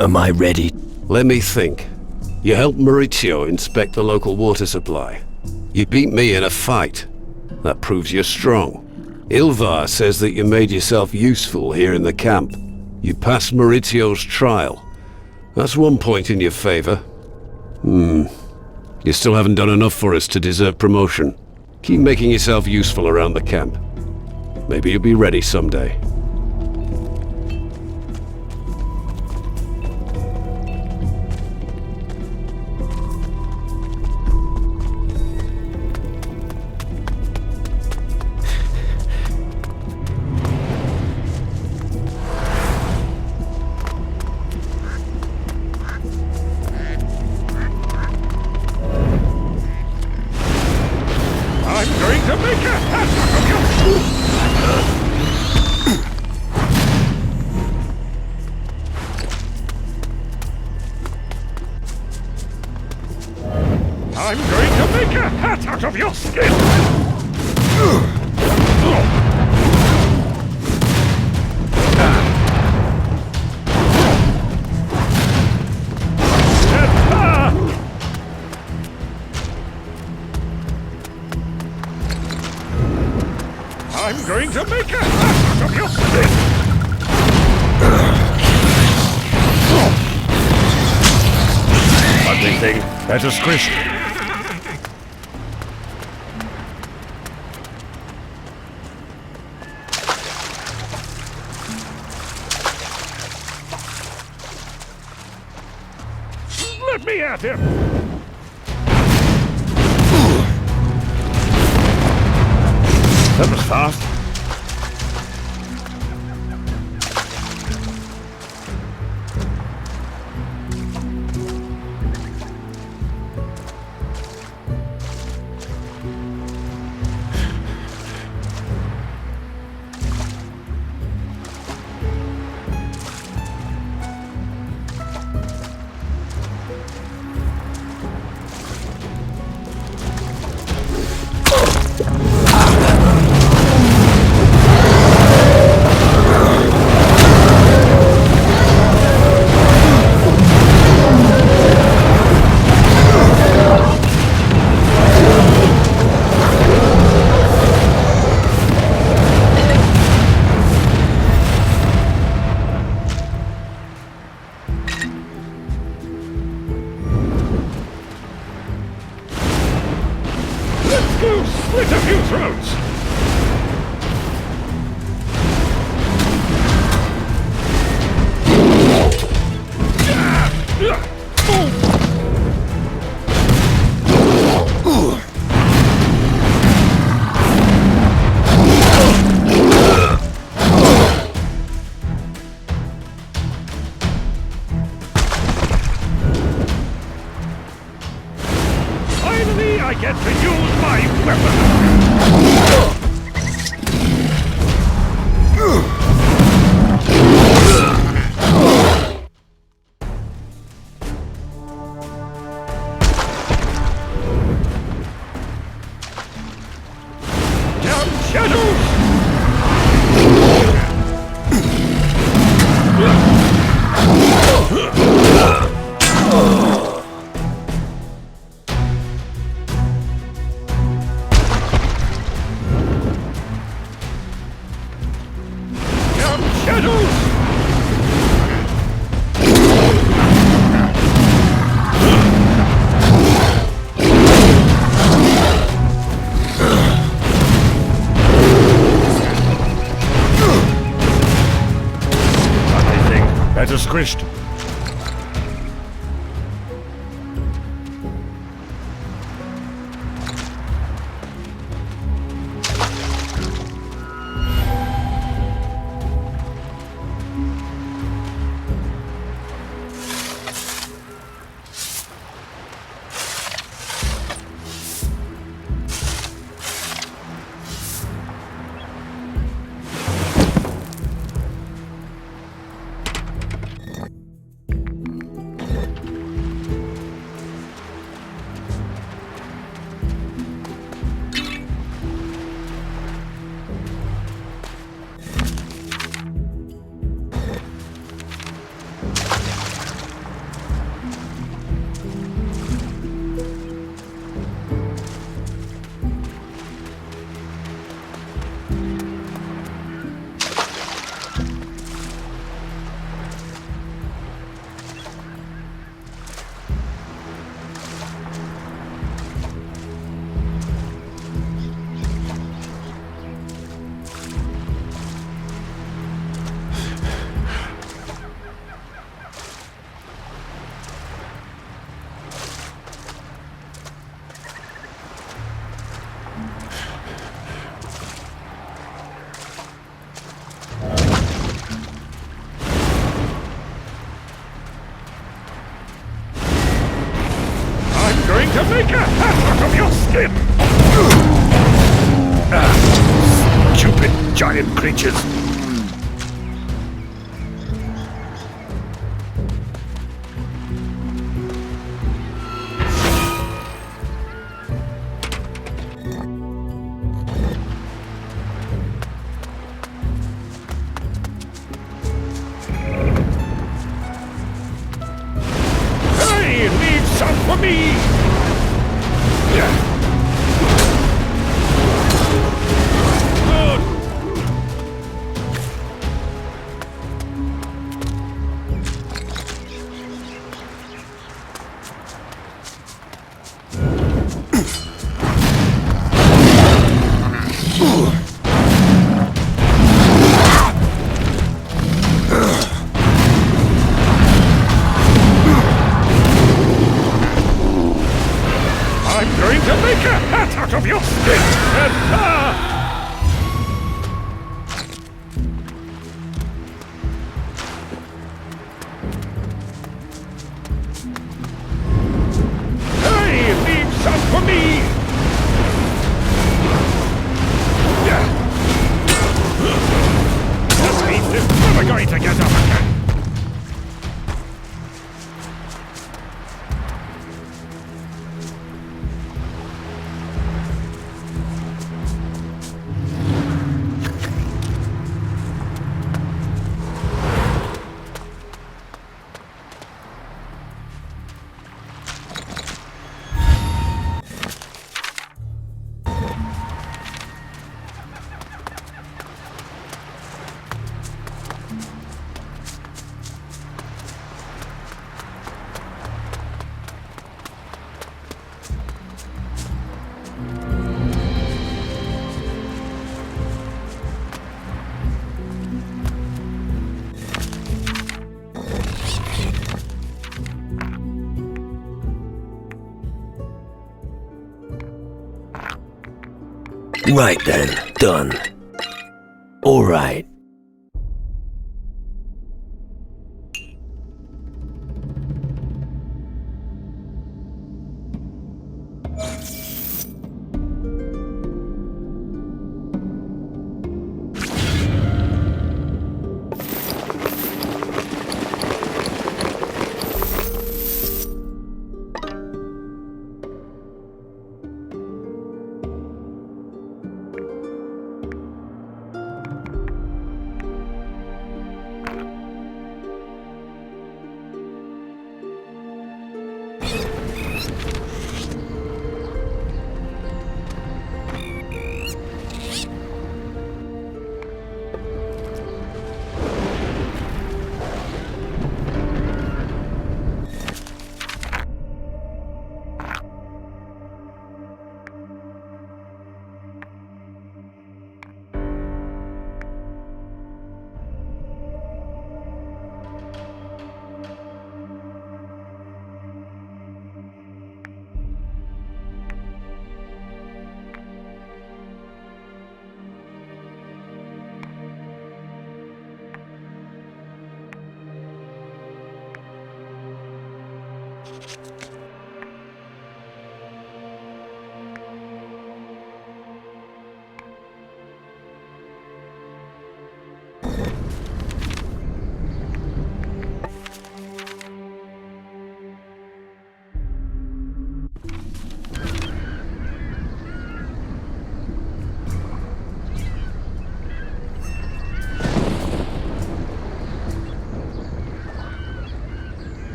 Am I ready? Let me think. You helped Maurizio inspect the local water supply. You beat me in a fight. That proves you're strong. Ilvar says that you made yourself useful here in the camp. You passed Maurizio's trial. That's one point in your favor. You still haven't done enough for us to deserve promotion. Keep making yourself useful around the camp. Maybe you'll be ready someday. I'm going to make a hat out of your skin! I'm going to make a hat out of your skin! Ugly thing, better squished. Let me at him! That was fast. to slit a few throats! Finally, I get to use my weapon! Damn shadows! Damn shadows! Anything better squished? Going to make a hat out of your skin! Stupid giant creatures! Hey, leave some for me! I'm going to make a hat out of your skin! Hey, leave some for me! Yeah. Right then, done. All right.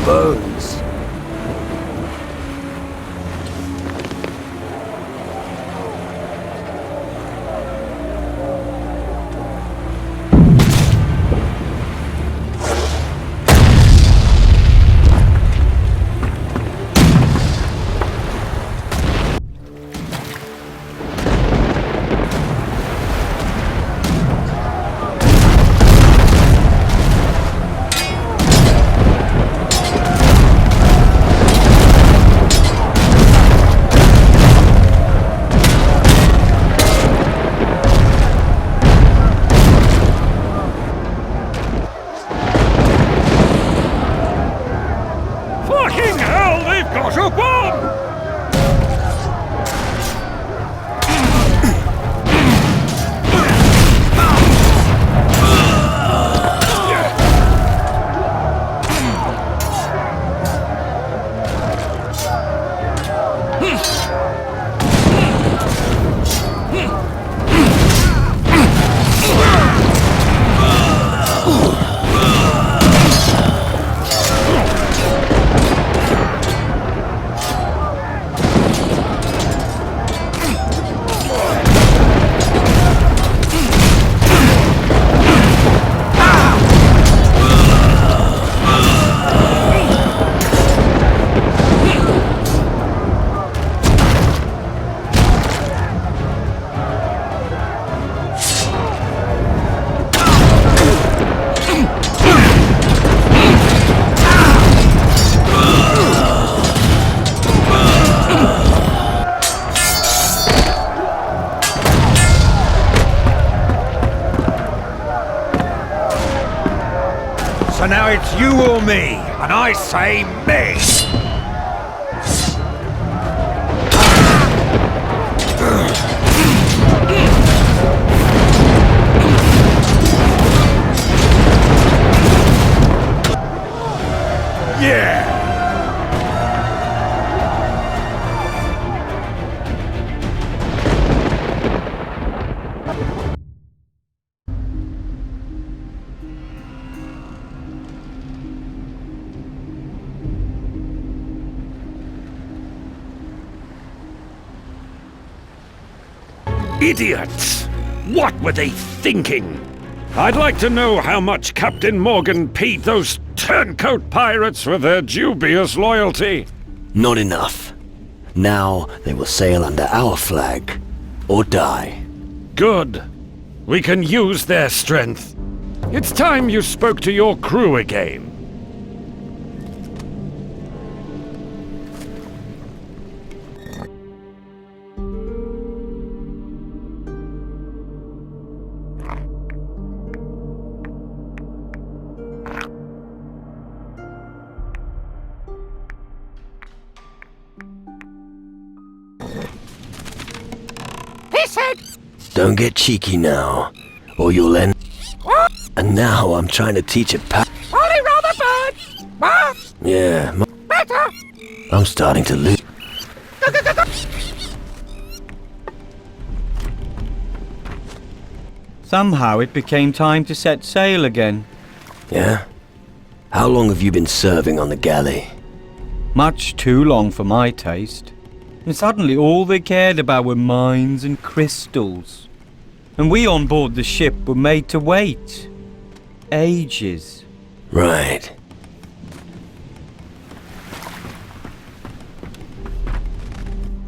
Bones. Fucking hell, they've got a bomb! So now it's you or me, and I say me! Yeah! Idiots! What were they thinking? I'd like to know how much Captain Morgan paid those turncoat pirates for their dubious loyalty. Not enough. Now they will sail under our flag, or die. Good. We can use their strength. It's time you spoke to your crew again. He said, Don't get cheeky now, or you'll end... what? And now I'm trying to teach it Only roll the bird. What? Yeah, Better. I'm starting to lose. Somehow it became time to set sail again. Yeah? How long have you been serving on the galley? Much too long for my taste. And suddenly all they cared about were mines and crystals. And we on board the ship were made to wait. Ages. Right.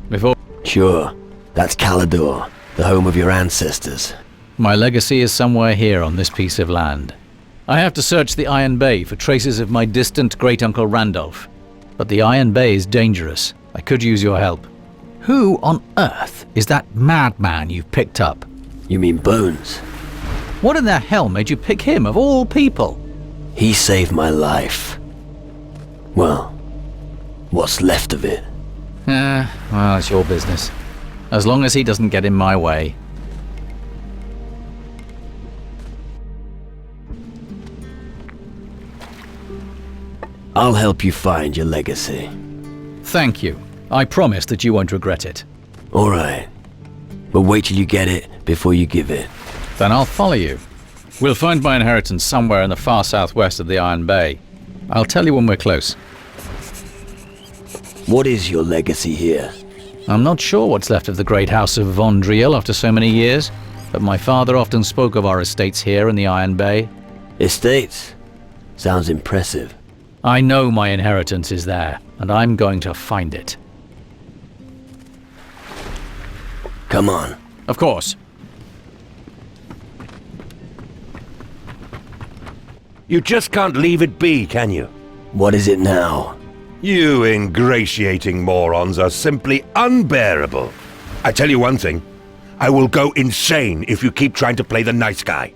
Before... Sure. That's Calidor, the home of your ancestors. My legacy is somewhere here on this piece of land. I have to search the Iron Bay for traces of my distant great-uncle Randolph. But the Iron Bay is dangerous. I could use your help. Who on earth is that madman you've picked up? You mean Bones? What in the hell made you pick him of all people? He saved my life. Well, what's left of it. Well, it's your business. As long as he doesn't get in my way. I'll help you find your legacy. Thank you. I promise that you won't regret it. All right. But wait till you get it before you give it. Then I'll follow you. We'll find my inheritance somewhere in the far southwest of the Iron Bay. I'll tell you when we're close. What is your legacy here? I'm not sure what's left of the great house of Von Driel after so many years, but my father often spoke of our estates here in the Iron Bay. Estates? Sounds impressive. I know my inheritance is there, and I'm going to find it. Come on. Of course. You just can't leave it be, can you? What is it now? You ingratiating morons are simply unbearable. I tell you one thing. I will go insane if you keep trying to play the nice guy.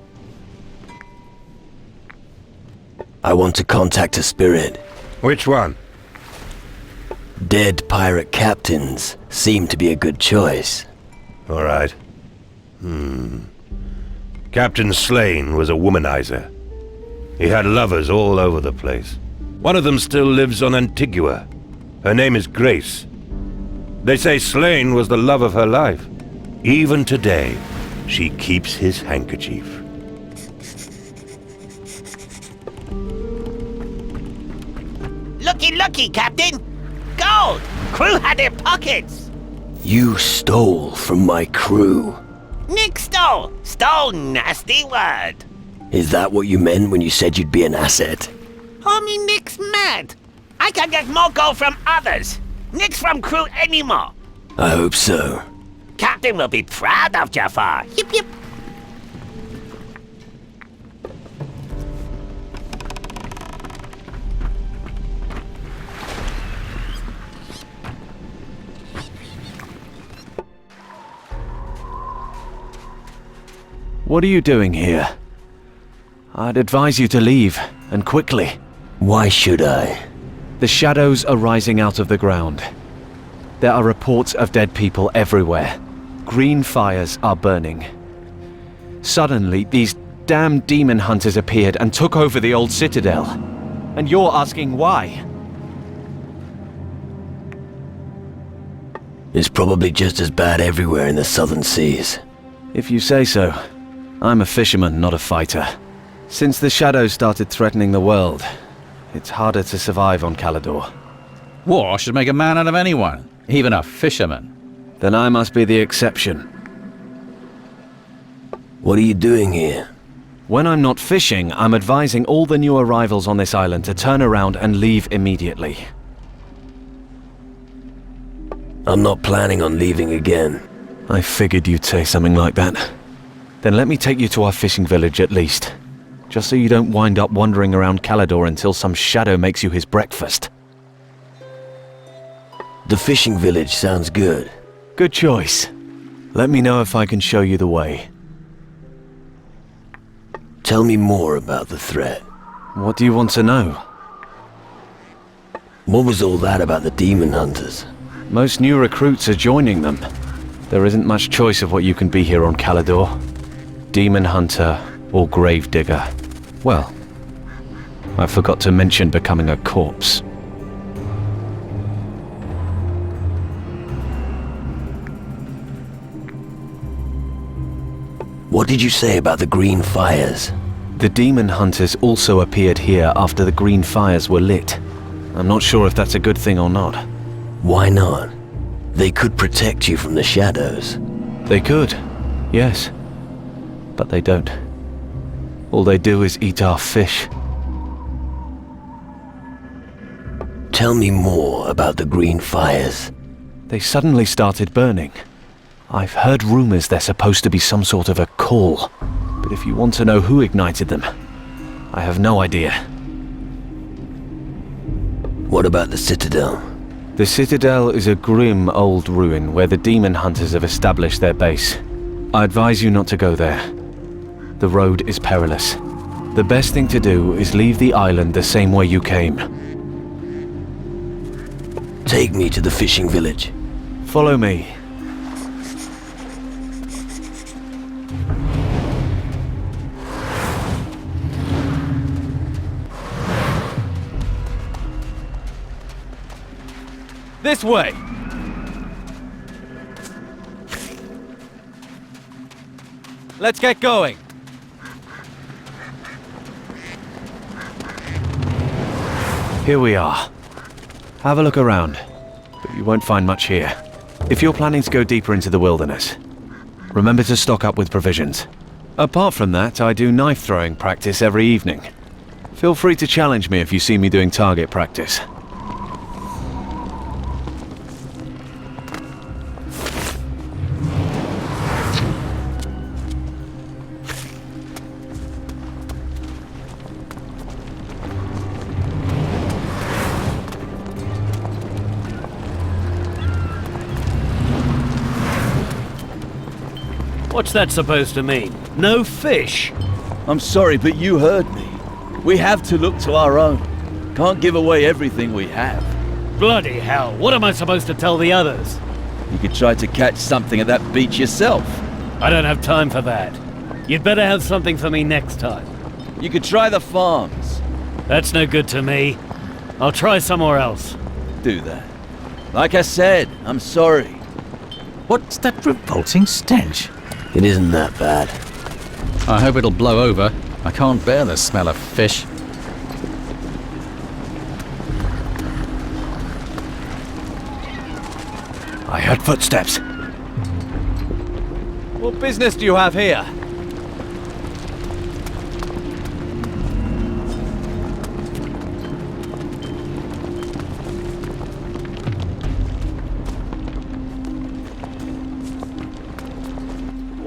I want to contact a spirit. Which one? Dead pirate captains seem to be a good choice. All right. Captain Slane was a womanizer. He had lovers all over the place. One of them still lives on Antigua. Her name is Grace. They say Slane was the love of her life. Even today, she keeps his handkerchief. Looky, looky, Captain! Gold! Crew had their pockets! You stole from my crew. Nick stole! Stole, nasty word! Is that what you meant when you said you'd be an asset? Homie, Nick's mad! I can get more gold from others! Nick's from crew anymore! I hope so. Captain will be proud of Jafar! Yip yip! What are you doing here? I'd advise you to leave, and quickly. Why should I? The shadows are rising out of the ground. There are reports of dead people everywhere. Green fires are burning. Suddenly, these damn demon hunters appeared and took over the old citadel. And you're asking why? It's probably just as bad everywhere in the southern seas. If you say so. I'm a fisherman, not a fighter. Since the shadows started threatening the world, it's harder to survive on Calidor. War should make a man out of anyone, even a fisherman. Then I must be the exception. What are you doing here? When I'm not fishing, I'm advising all the new arrivals on this island to turn around and leave immediately. I'm not planning on leaving again. I figured you'd say something like that. Then let me take you to our fishing village at least. Just so you don't wind up wandering around Calidor until some shadow makes you his breakfast. The fishing village sounds good. Good choice. Let me know if I can show you the way. Tell me more about the threat. What do you want to know? What was all that about the demon hunters? Most new recruits are joining them. There isn't much choice of what you can be here on Calidor. Demon hunter or grave digger. Well, I forgot to mention becoming a corpse. What did you say about the green fires? The demon hunters also appeared here after the green fires were lit. I'm not sure if that's a good thing or not. Why not? They could protect you from the shadows. They could, yes. But they don't. All they do is eat our fish. Tell me more about the green fires. They suddenly started burning. I've heard rumors they're supposed to be some sort of a call. But if you want to know who ignited them, I have no idea. What about the Citadel? The Citadel is a grim old ruin where the demon hunters have established their base. I advise you not to go there. The road is perilous. The best thing to do is leave the island the same way you came. Take me to the fishing village. Follow me. This way! Let's get going! Here we are. Have a look around, but you won't find much here. If you're planning to go deeper into the wilderness, remember to stock up with provisions. Apart from that, I do knife throwing practice every evening. Feel free to challenge me if you see me doing target practice. What's that supposed to mean? No fish? I'm sorry, but you heard me. We have to look to our own. Can't give away everything we have. Bloody hell, what am I supposed to tell the others? You could try to catch something at that beach yourself. I don't have time for that. You'd better have something for me next time. You could try the farms. That's no good to me. I'll try somewhere else. Do that. Like I said, I'm sorry. What's that revolting stench? It isn't that bad. I hope it'll blow over. I can't bear the smell of fish. I heard footsteps. What business do you have here?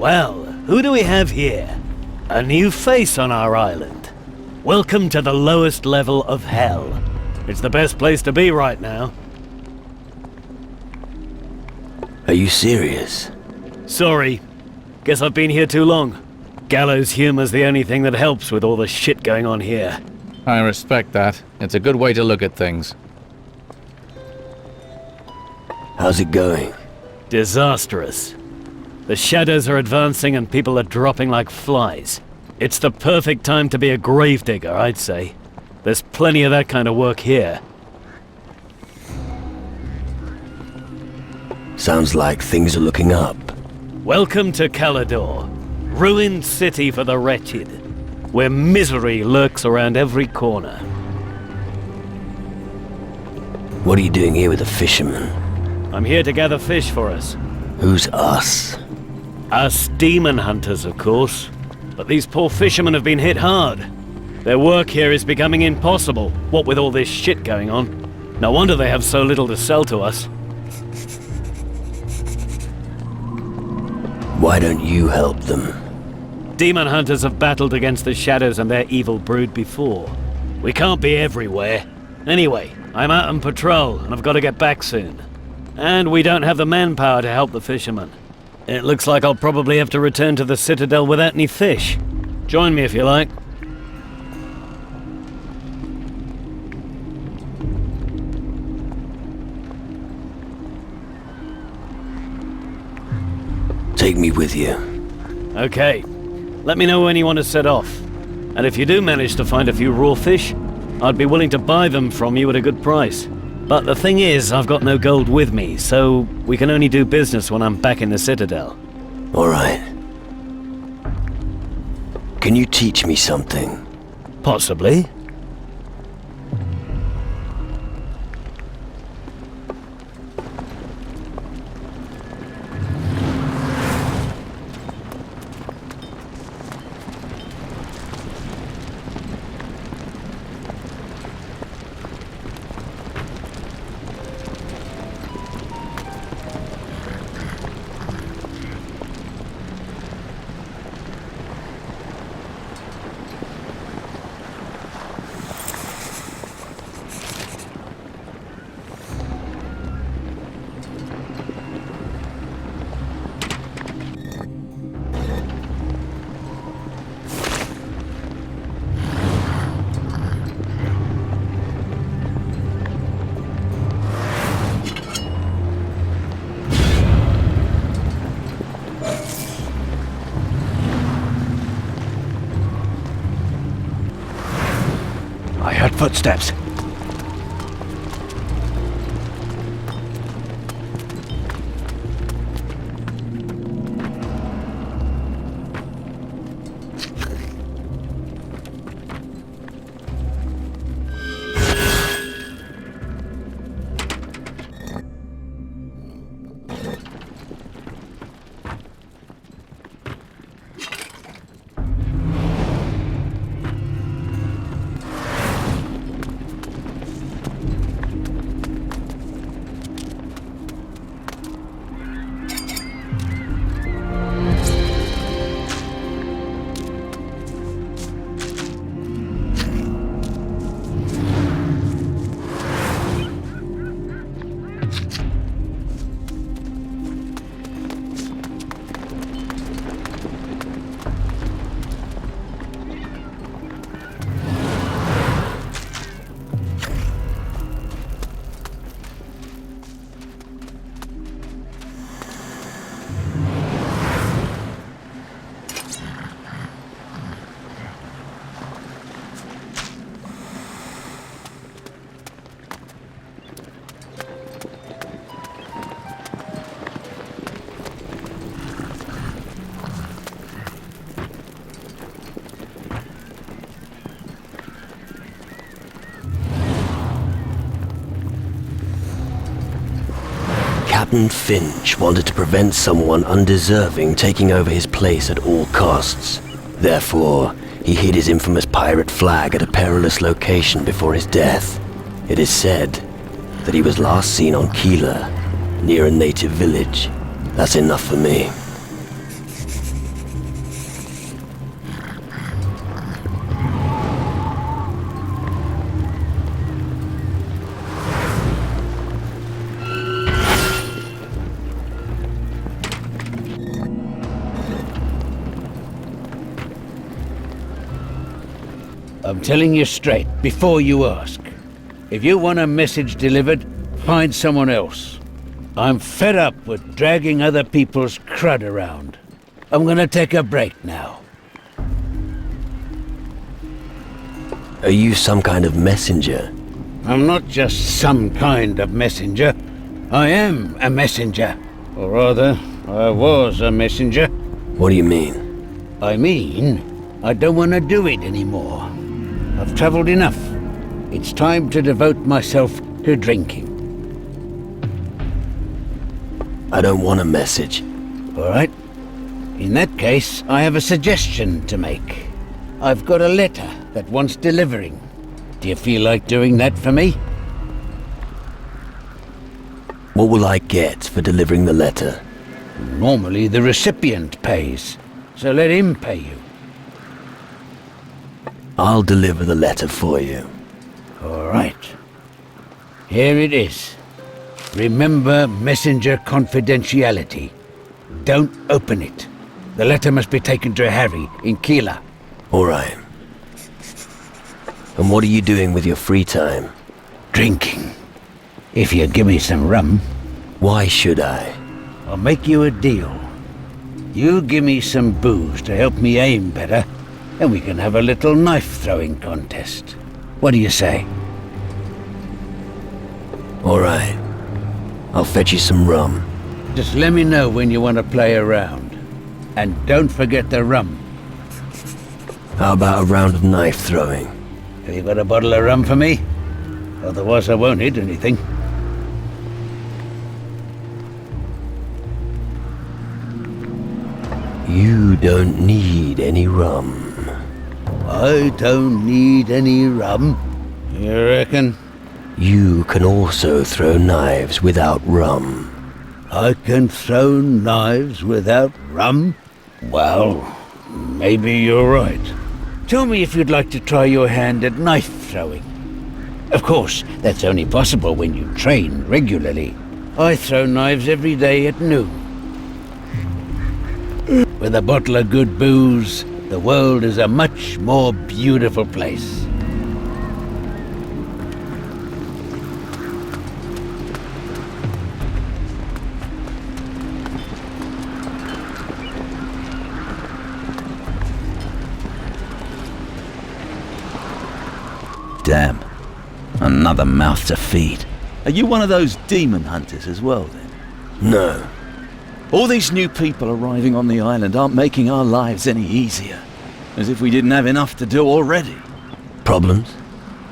Well, who do we have here? A new face on our island. Welcome to the lowest level of hell. It's the best place to be right now. Are you serious? Sorry. Guess I've been here too long. Gallows humor's the only thing that helps with all the shit going on here. I respect that. It's a good way to look at things. How's it going? Disastrous. The shadows are advancing and people are dropping like flies. It's the perfect time to be a gravedigger, I'd say. There's plenty of that kind of work here. Sounds like things are looking up. Welcome to Calidor, ruined city for the wretched, where misery lurks around every corner. What are you doing here with a fisherman? I'm here to gather fish for us. Who's us? Us demon hunters, of course. But these poor fishermen have been hit hard. Their work here is becoming impossible, what with all this shit going on. No wonder they have so little to sell to us. Why don't you help them? Demon hunters have battled against the shadows and their evil brood before. We can't be everywhere. Anyway, I'm out on patrol, and I've got to get back soon. And we don't have the manpower to help the fishermen. It looks like I'll probably have to return to the Citadel without any fish. Join me if you like. Take me with you. Okay. Let me know when you want to set off. And if you do manage to find a few raw fish, I'd be willing to buy them from you at a good price. But the thing is, I've got no gold with me, so we can only do business when I'm back in the Citadel. All right. Can you teach me something? Possibly. I heard footsteps. Captain Finch wanted to prevent someone undeserving taking over his place at all costs. Therefore, he hid his infamous pirate flag at a perilous location before his death. It is said that he was last seen on Keeler, near a native village. That's enough for me. I'm telling you straight, before you ask. If you want a message delivered, find someone else. I'm fed up with dragging other people's crud around. I'm gonna take a break now. Are you some kind of messenger? I'm not just some kind of messenger. I am a messenger. Or rather, I was a messenger. What do you mean? I mean, I don't want to do it anymore. I've traveled enough. It's time to devote myself to drinking. I don't want a message. All right. In that case, I have a suggestion to make. I've got a letter that wants delivering. Do you feel like doing that for me? What will I get for delivering the letter? Normally the recipient pays. so let him pay you. I'll deliver the letter for you. All right. Here it is. Remember messenger confidentiality. Don't open it. The letter must be taken to Harry in Keeler. All right. And what are you doing with your free time? Drinking. If you give me some rum. Why should I? I'll make you a deal. You give me some booze to help me aim better, and we can have a little knife-throwing contest. What do you say? All right. I'll fetch you some rum. Just let me know when you want to play around. And don't forget the rum. How about a round of knife throwing? Have you got a bottle of rum for me? Otherwise I won't hit anything. You don't need any rum. I don't need any rum. You reckon? You can also throw knives without rum. I can throw knives without rum? Well, maybe you're right. Tell me if you'd like to try your hand at knife throwing. Of course, that's only possible when you train regularly. I throw knives every day at noon. With a bottle of good booze, the world is a much more beautiful place. Damn. Another mouth to feed. Are you one of those demon hunters as well, then? No. All these new people arriving on the island aren't making our lives any easier. As if we didn't have enough to do already. Problems?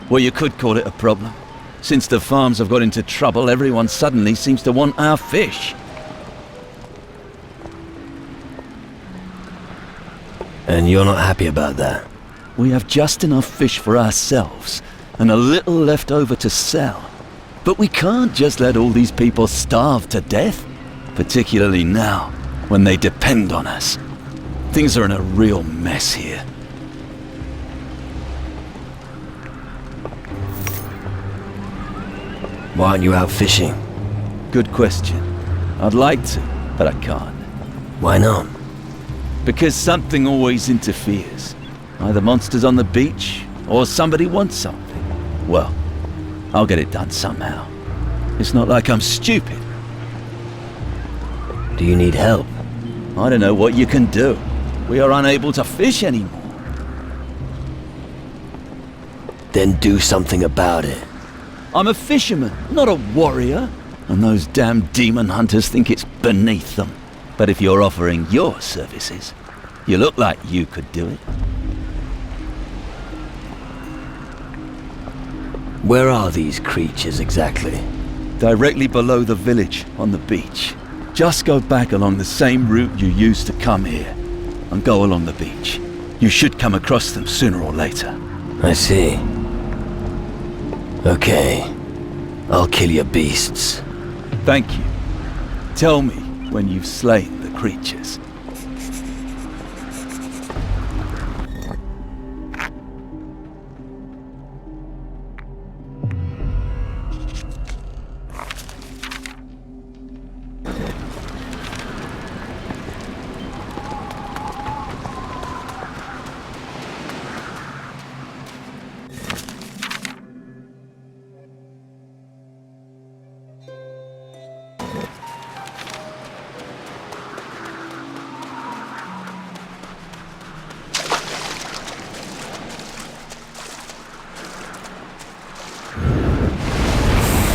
Well, you could call it a problem. Since the farms have got into trouble, everyone suddenly seems to want our fish. And you're not happy about that? We have just enough fish for ourselves, and a little left over to sell. But we can't just let all these people starve to death. Particularly now, when they depend on us. Things are in a real mess here. Why aren't you out fishing? Good question. I'd like to, but I can't. Why not? Because something always interferes. Either monsters on the beach, or somebody wants something. Well, I'll get it done somehow. It's not like I'm stupid. Do you need help? I don't know what you can do. We are unable to fish anymore. Then do something about it. I'm a fisherman, not a warrior. And those damn demon hunters think it's beneath them. But if you're offering your services, you look like you could do it. Where are these creatures exactly? Directly below the village, on the beach. Just go back along the same route you used to come here, and go along the beach. You should come across them sooner or later. I see. Okay. I'll kill your beasts. Thank you. Tell me when you've slain the creatures.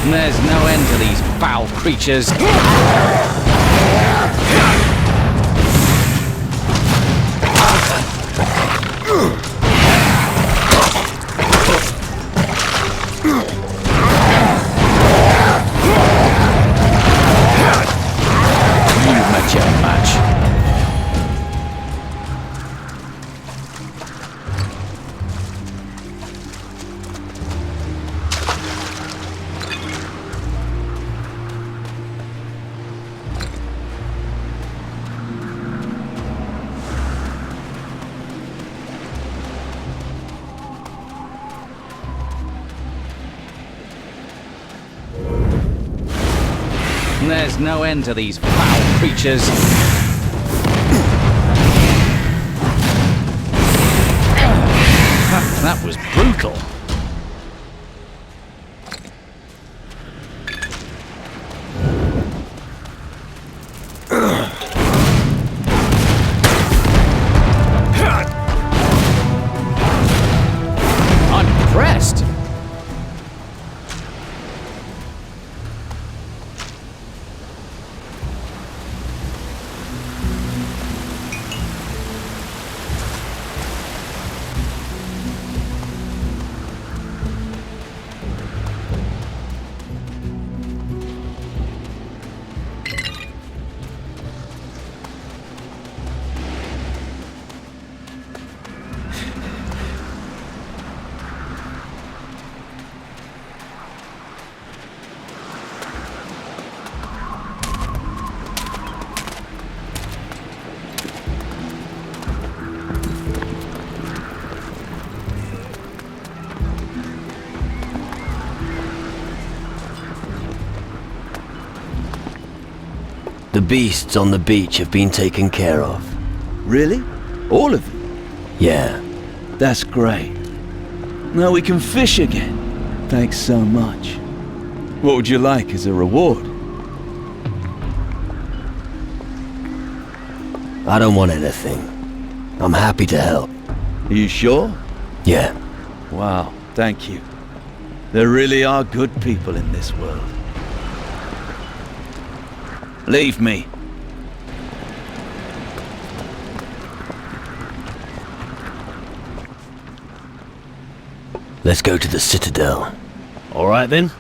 There's no end to these foul creatures. You met your match. There's no end to these foul creatures. That was brutal. I'm impressed. The beasts on the beach have been taken care of. Really? All of them? Yeah. That's great. Now we can fish again. Thanks so much. What would you like as a reward? I don't want anything. I'm happy to help. Are you sure? Yeah. Wow, thank you. There really are good people in this world. Leave me. Let's go to the Citadel. All right then.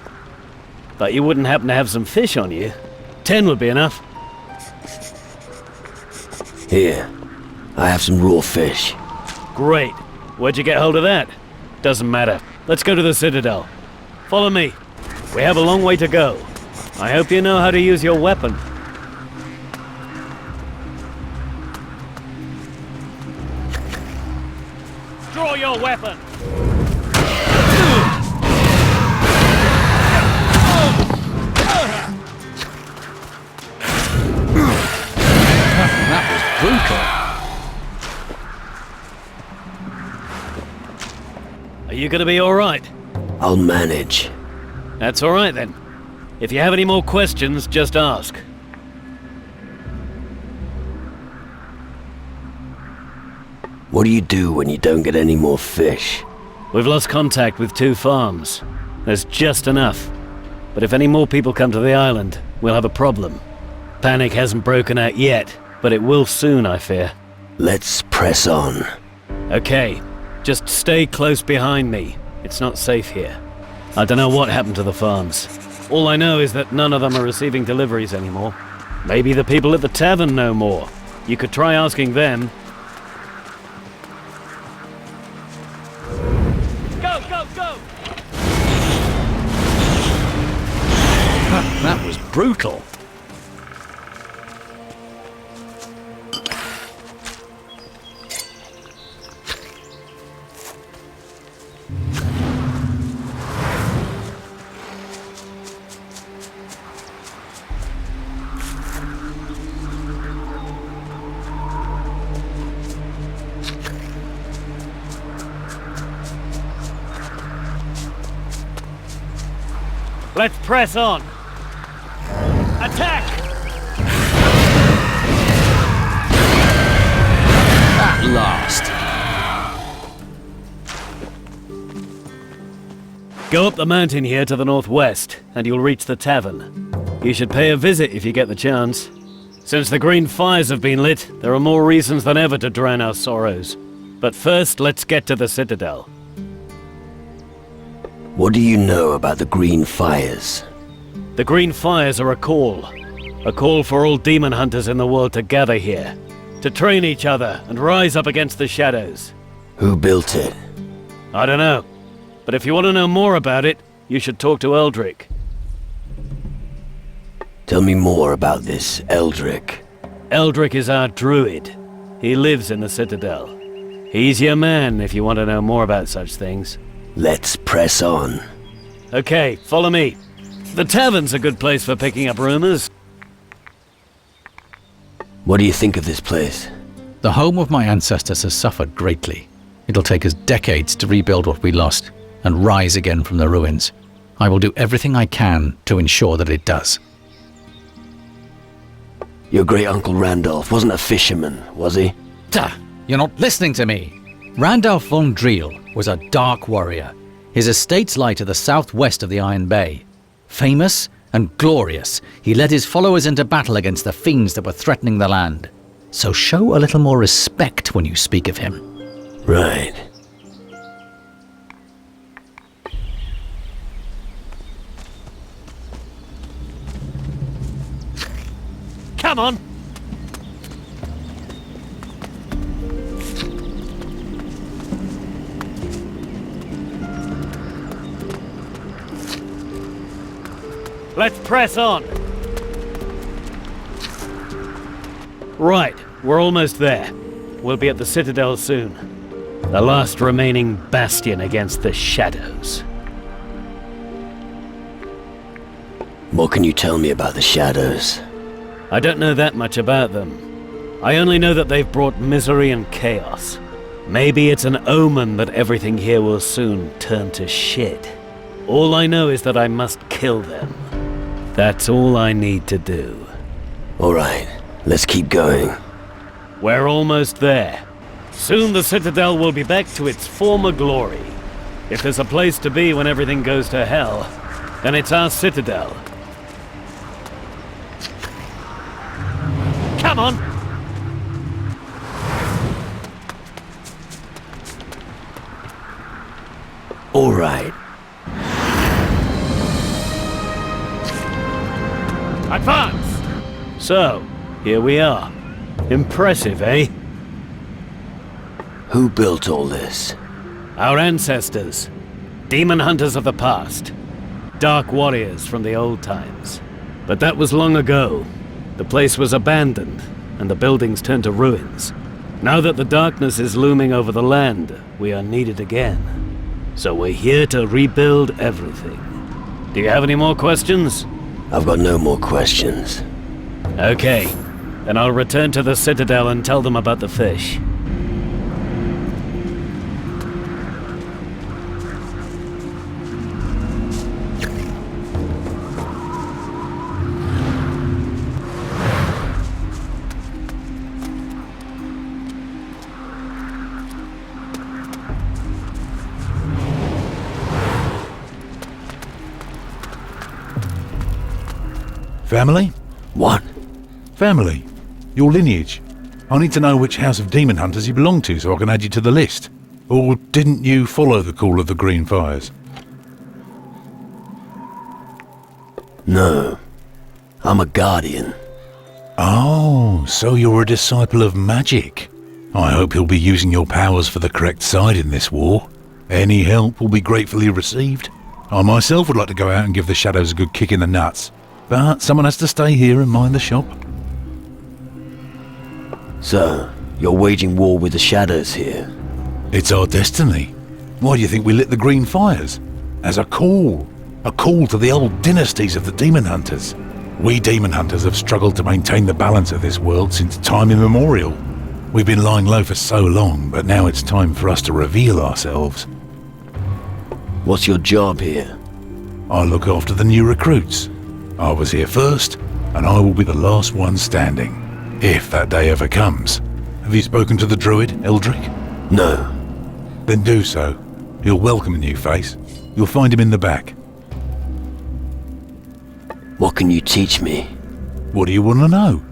But you wouldn't happen to have some fish on you? 10 would be enough. Here. I have some raw fish. Great. Where'd you get hold of that? Doesn't matter. Let's go to the Citadel. Follow me. We have a long way to go. I hope you know how to use your weapon. Draw your weapon! That was brutal. Are you gonna be alright? I'll manage. That's alright then. If you have any more questions, just ask. What do you do when you don't get any more fish? We've lost contact with 2 farms. There's just enough. But if any more people come to the island, we'll have a problem. Panic hasn't broken out yet, but it will soon, I fear. Let's press on. Okay, just stay close behind me. It's not safe here. I don't know what happened to the farms. All I know is that none of them are receiving deliveries anymore. Maybe the people at the tavern know more. You could try asking them. Go, go, go! That was brutal. Let's press on. Attack! At last. Go up the mountain here to the northwest, and you'll reach the tavern. You should pay a visit if you get the chance. Since the green fires have been lit, there are more reasons than ever to drown our sorrows. But first, let's get to the Citadel. What do you know about the green fires? The green fires are a call for all demon hunters in the world to gather here, to train each other and rise up against the shadows. Who built it? I don't know, but if you want to know more about it, you should talk to Eldrick. Tell me more about this Eldrick. Eldrick is our druid. He lives in the Citadel. He's your man if you want to know more about such things. Let's press on. Okay, follow me. The tavern's a good place for picking up rumors. What do you think of this place? The home of my ancestors has suffered greatly. It'll take us decades to rebuild what we lost and rise again from the ruins. I will do everything I can to ensure that it does. Your great-uncle Randolph wasn't a fisherman, was he? Duh! You're not listening to me! Randolph von Driel was a dark warrior. His estates lie to the southwest of the Iron Bay. Famous and glorious, he led his followers into battle against the fiends that were threatening the land. So show a little more respect when you speak of him. Right. Come on! Let's press on! Right, we're almost there. We'll be at the Citadel soon. The last remaining bastion against the shadows. What can you tell me about the shadows? I don't know that much about them. I only know that they've brought misery and chaos. Maybe it's an omen that everything here will soon turn to shit. All I know is that I must kill them. That's all I need to do. Alright, let's keep going. We're almost there. Soon the Citadel will be back to its former glory. If there's a place to be when everything goes to hell, then it's our Citadel. Come on! Alright. Advance! So, here we are. Impressive, eh? Who built all this? Our ancestors. Demon hunters of the past. Dark warriors from the old times. But that was long ago. The place was abandoned, and the buildings turned to ruins. Now that the darkness is looming over the land, we are needed again. So we're here to rebuild everything. Do you have any more questions? I've got no more questions. Okay. Then I'll return to the Citadel and tell them about the fish. Family? What? Family. Your lineage. I need to know which house of demon hunters you belong to so I can add you to the list. Or didn't you follow the call of the Green Fires? No. I'm a guardian. Oh, so you're a disciple of magic. I hope you'll be using your powers for the correct side in this war. Any help will be gratefully received. I myself would like to go out and give the shadows a good kick in the nuts, but someone has to stay here and mind the shop. So, you're waging war with the shadows here? It's our destiny. Why do you think we lit the Green Fires? As a call. A call to the old dynasties of the demon hunters. We demon hunters have struggled to maintain the balance of this world since time immemorial. We've been lying low for so long, but now it's time for us to reveal ourselves. What's your job here? I look after the new recruits. I was here first, and I will be the last one standing. If that day ever comes. Have you spoken to the druid, Eldrick? No. Then do so. He'll welcome a new face. You'll find him in the back. What can you teach me? What do you want to know?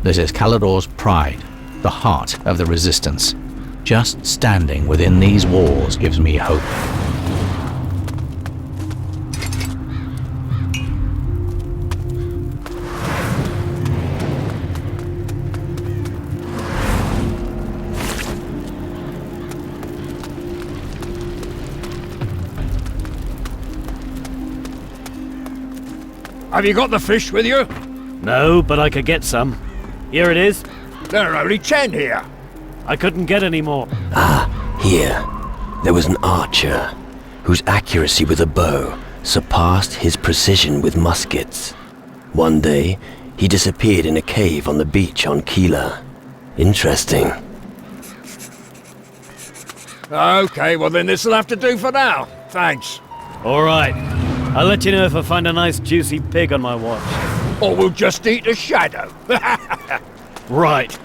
This is Calidor's pride, the heart of the resistance. Just standing within these walls gives me hope. Have you got the fish with you? No, but I could get some. Here it is. There are only 10 here. I couldn't get any more. Here. There was an archer whose accuracy with a bow surpassed his precision with muskets. One day, he disappeared in a cave on the beach on Keeler. Interesting. Okay, well then this'll have to do for now. Thanks. All right. I'll let you know if I find a nice juicy pig on my watch. Or we'll just eat a shadow. Right.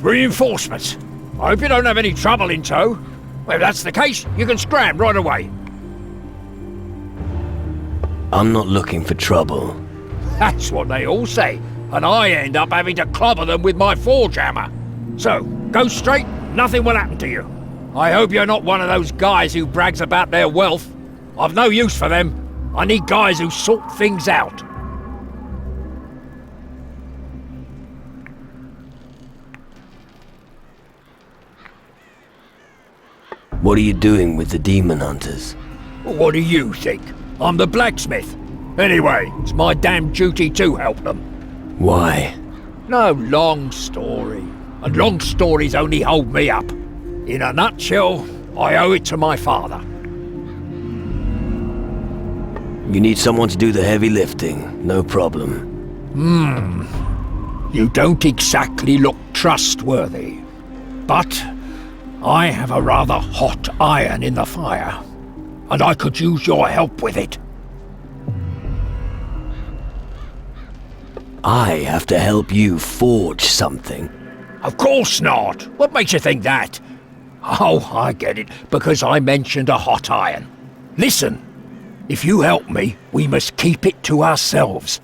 Reinforcements. I hope you don't have any trouble in tow. Well, if that's the case, you can scram right away. I'm not looking for trouble. That's what they all say, and I end up having to clobber them with my forge hammer. So, go straight, nothing will happen to you. I hope you're not one of those guys who brags about their wealth. I've no use for them. I need guys who sort things out. What are you doing with the demon hunters? What do you think? I'm the blacksmith. Anyway, it's my damn duty to help them. Why? No long story. And long stories only hold me up. In a nutshell, I owe it to my father. You need someone to do the heavy lifting, no problem. You don't exactly look trustworthy. But I have a rather hot iron in the fire, and I could use your help with it. I have to help you forge something. Of course not. What makes you think that? Oh, I get it, because I mentioned a hot iron. Listen, if you help me, we must keep it to ourselves.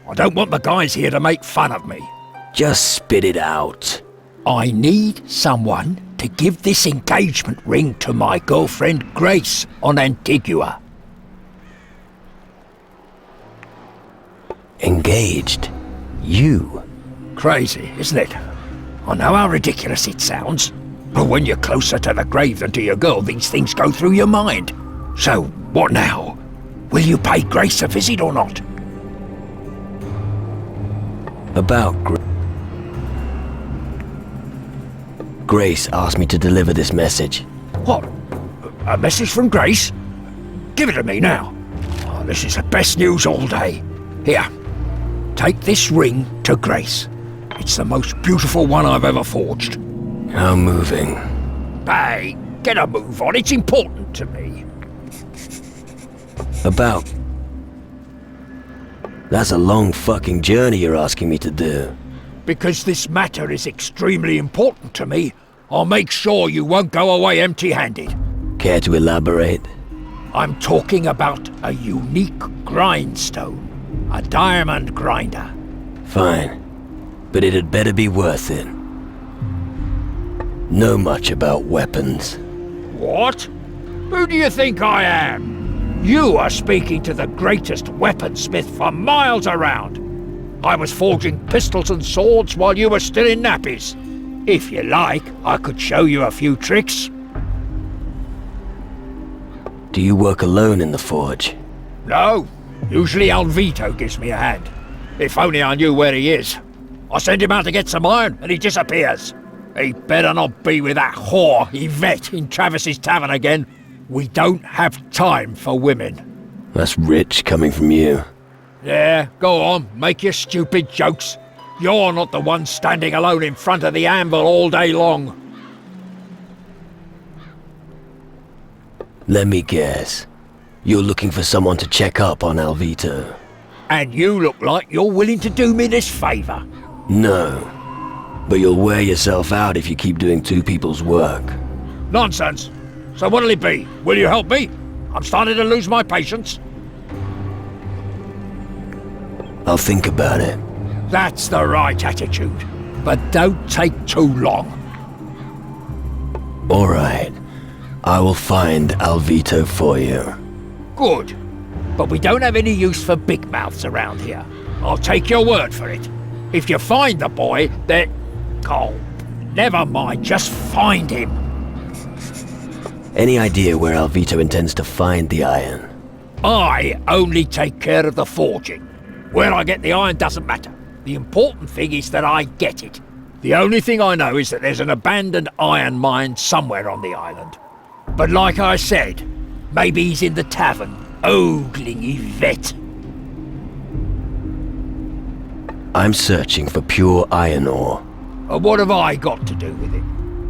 I don't want the guys here to make fun of me. Just spit it out. I need someone to give this engagement ring to my girlfriend Grace on Antigua. Engaged? You? Crazy, isn't it? I know how ridiculous it sounds, but when you're closer to the grave than to your girl, these things go through your mind. So, what now? Will you pay Grace a visit or not? About Grace asked me to deliver this message. What? A message from Grace? Give it to me now. Oh, this is the best news all day. Here, take this ring to Grace. It's the most beautiful one I've ever forged. How moving. Hey, get a move on. It's important to me. About... That's a long fucking journey you're asking me to do. Because this matter is extremely important to me, I'll make sure you won't go away empty-handed. Care to elaborate? I'm talking about a unique grindstone. A diamond grinder. Fine. But it had better be worth it. Know much about weapons. What? Who do you think I am? You are speaking to the greatest weaponsmith for miles around. I was forging pistols and swords while you were still in nappies. If you like, I could show you a few tricks. Do you work alone in the forge? No. Usually Alvito gives me a hand. If only I knew where he is. I send him out to get some iron and he disappears. He better not be with that whore Yvette in Travis's tavern again. We don't have time for women. That's rich coming from you. Yeah, go on, make your stupid jokes. You're not the one standing alone in front of the anvil all day long. Let me guess. You're looking for someone to check up on Alvito. And you look like you're willing to do me this favor. No. But you'll wear yourself out if you keep doing two people's work. Nonsense. So what'll it be? Will you help me? I'm starting to lose my patience. I'll think about it. That's the right attitude. But don't take too long. All right. I will find Alvito for you. Good. but we don't have any use for big mouths around here. I'll take your word for it. If you find the boy, then... Oh, never mind, just find him. Any idea where Alvito intends to find the iron? I only take care of the forging. Where I get the iron doesn't matter. The important thing is that I get it. The only thing I know is that there's an abandoned iron mine somewhere on the island. But like I said, maybe he's in the tavern, ogling Yvette. I'm searching for pure iron ore. What have I got to do with it?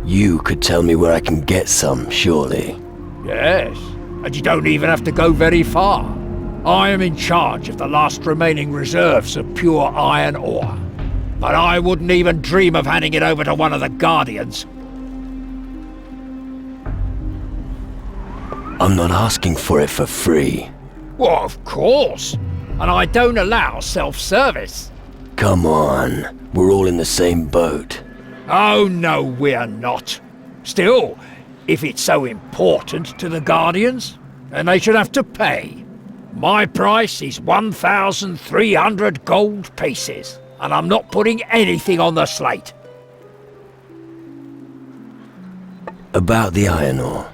You could tell me where I can get some, surely. Yes, and you don't even have to go very far. I am in charge of the last remaining reserves of pure iron ore. But I wouldn't even dream of handing it over to one of the Guardians. I'm not asking for it for free. Well, of course. And I don't allow self-service. Come on, we're all in the same boat. Oh, no, we're not. Still, if it's so important to the Guardians, then they should have to pay. My price is 1,300 gold pieces, and I'm not putting anything on the slate. About the iron ore.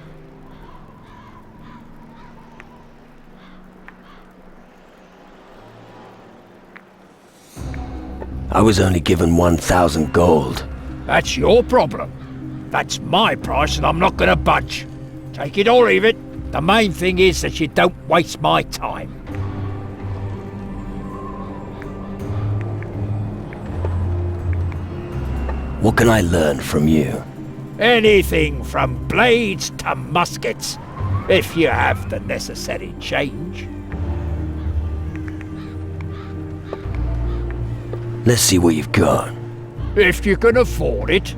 I was only given 1,000 gold. That's your problem. That's my price and I'm not gonna budge. Take it or leave it. The main thing is that you don't waste my time. What can I learn from you? Anything from blades to muskets, if you have the necessary change. Let's see what you've got. If you can afford it.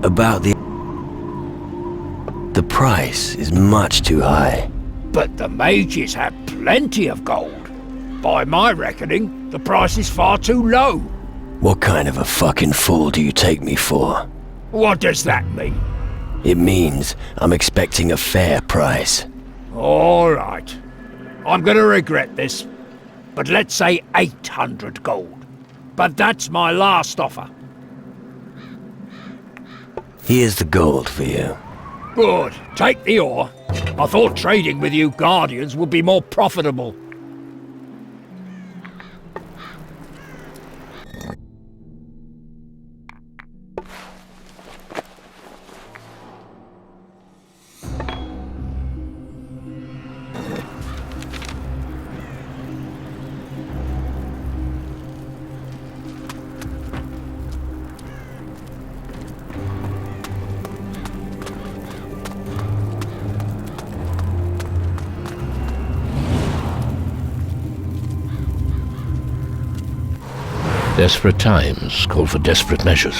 About the price is much too high. But the mages have plenty of gold. By my reckoning, the price is far too low. What kind of a fucking fool do you take me for? What does that mean? It means I'm expecting a fair price. All right. I'm gonna regret this, but let's say 800 gold. But that's my last offer. Here's the gold for you. Good. Take the ore. I thought trading with you Guardians would be more profitable. Desperate times call for desperate measures.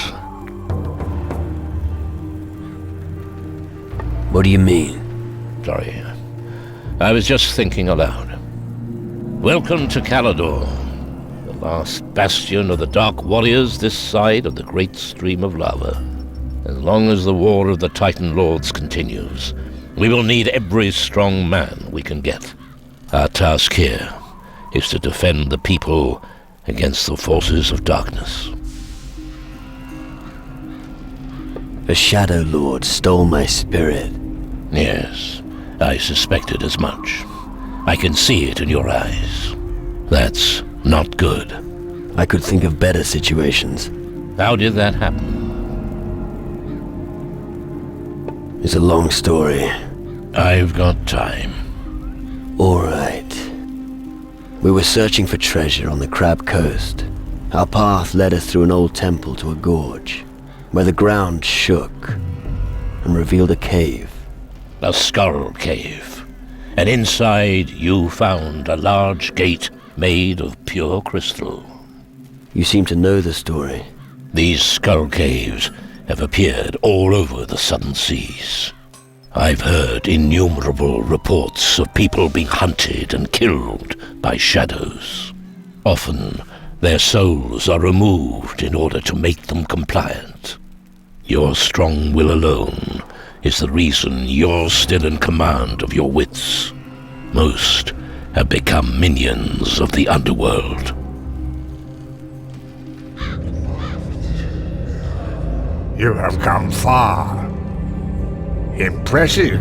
What do you mean? Sorry. I was just thinking aloud. Welcome to Calador, the last bastion of the Dark Warriors this side of the great stream of lava. As long as the war of the Titan Lords continues, we will need every strong man we can get. Our task here is to defend the people against the forces of darkness. The Shadow Lord stole my spirit. Yes, I suspected as much. I can see it in your eyes. That's not good. I could think of better situations. How did that happen? It's a long story. I've got time. All right. We were searching for treasure on the Crab Coast. Our path led us through an old temple to a gorge. where the ground shook and revealed a cave. A skull cave. And inside you found a large gate made of pure crystal. You seem to know the story. These skull caves have appeared all over the southern seas. I've heard innumerable reports of people being hunted and killed by shadows. Often, their souls are removed in order to make them compliant. Your strong will alone is the reason you're still in command of your wits. Most have become minions of the underworld. You have come far. Impressive.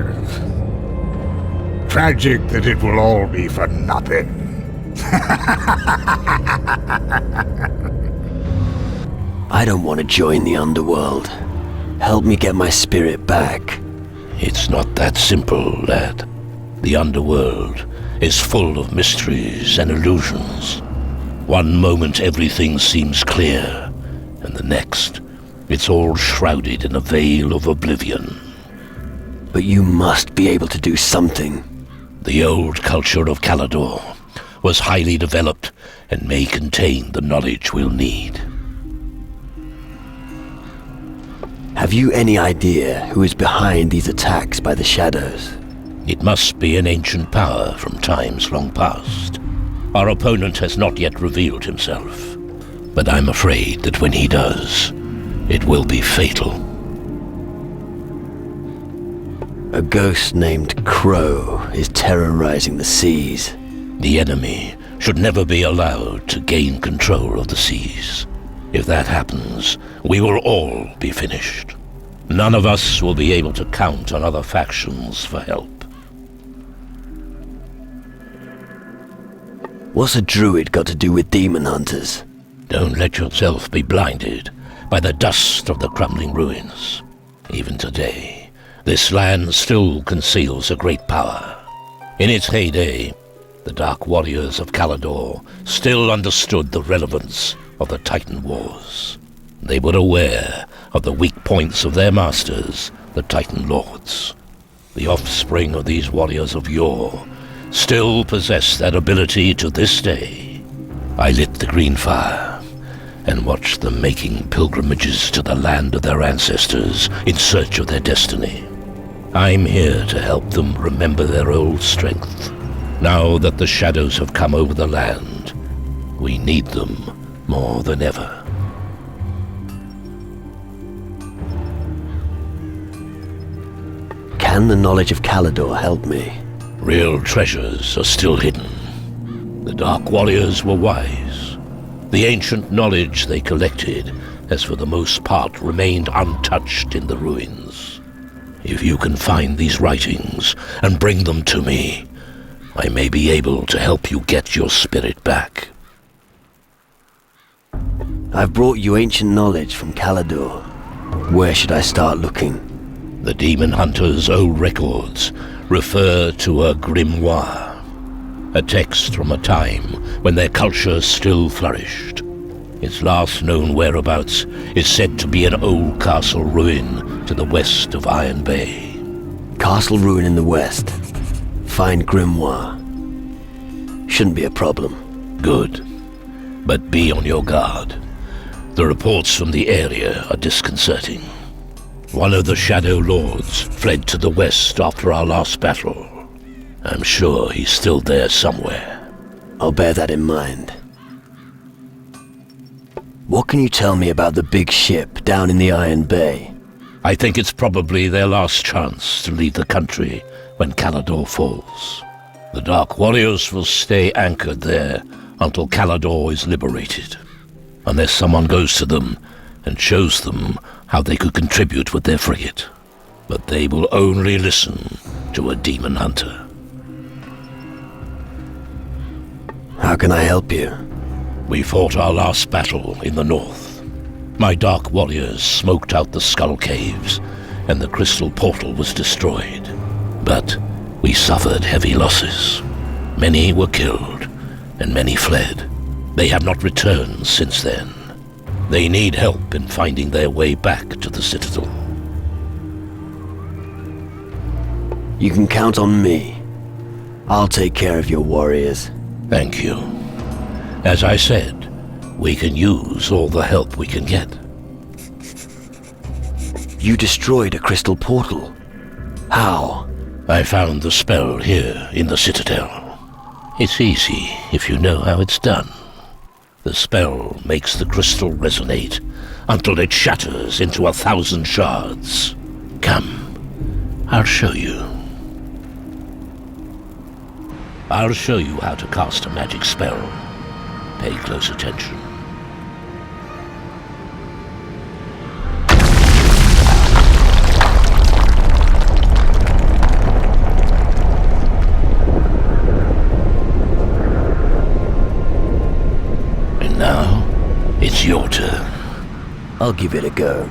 Tragic that it will all be for nothing. I don't want to join the underworld. Help me get my spirit back. It's not that simple, lad. The underworld is full of mysteries and illusions. One moment everything seems clear, and the next, it's all shrouded in a veil of oblivion. But you must be able to do something. The old culture of Calador was highly developed and may contain the knowledge we'll need. Have you any idea who is behind these attacks by the shadows? It must be an ancient power from times long past. Our opponent has not yet revealed himself, but I'm afraid that when he does, it will be fatal. A ghost named Crow is terrorizing the seas. The enemy should never be allowed to gain control of the seas. If that happens, we will all be finished. None of us will be able to count on other factions for help. What's a druid got to do with demon hunters? Don't let yourself be blinded by the dust of the crumbling ruins. Even today, this land still conceals a great power. In its heyday, the Dark Warriors of Calador still understood the relevance of the Titan Wars. They were aware of the weak points of their masters, the Titan Lords. The offspring of these warriors of yore still possess that ability to this day. I lit the green fire and watched them making pilgrimages to the land of their ancestors in search of their destiny. I'm here to help them remember their old strength. Now that the shadows have come over the land, we need them more than ever. Can the knowledge of Calador help me? Real treasures are still hidden. The Dark Warriors were wise. The ancient knowledge they collected has for the most part remained untouched in the ruins. If you can find these writings and bring them to me, I may be able to help you get your spirit back. I've brought you ancient knowledge from Calador. Where should I start looking? The Demon Hunter's old records refer to a grimoire, a text from a time when their culture still flourished. Its last known whereabouts is said to be an old castle ruin to the west of Iron Bay. Castle ruin in the west. Find grimoire. Shouldn't be a problem. Good. But be on your guard. The reports from the area are disconcerting. One of the Shadow Lords fled to the west after our last battle. I'm sure he's still there somewhere. I'll bear that in mind. What can you tell me about the big ship down in the Iron Bay? I think it's probably their last chance to leave the country when Calador falls. The Dark Warriors will stay anchored there until Calador is liberated. Unless someone goes to them and shows them how they could contribute with their frigate. But they will only listen to a demon hunter. How can I help you? We fought our last battle in the north. My Dark Warriors smoked out the Skull Caves, and the Crystal Portal was destroyed. But we suffered heavy losses. Many were killed, and many fled. They have not returned since then. They need help in finding their way back to the Citadel. You can count on me. I'll take care of your warriors. Thank you. As I said, we can use all the help we can get. You destroyed a crystal portal. How? I found the spell here in the Citadel. It's easy if you know how it's done. The spell makes the crystal resonate until it shatters into 1,000 shards. Come, I'll show you. I'll show you how to cast a magic spell. Pay close attention. And now, it's your turn. I'll give it a go.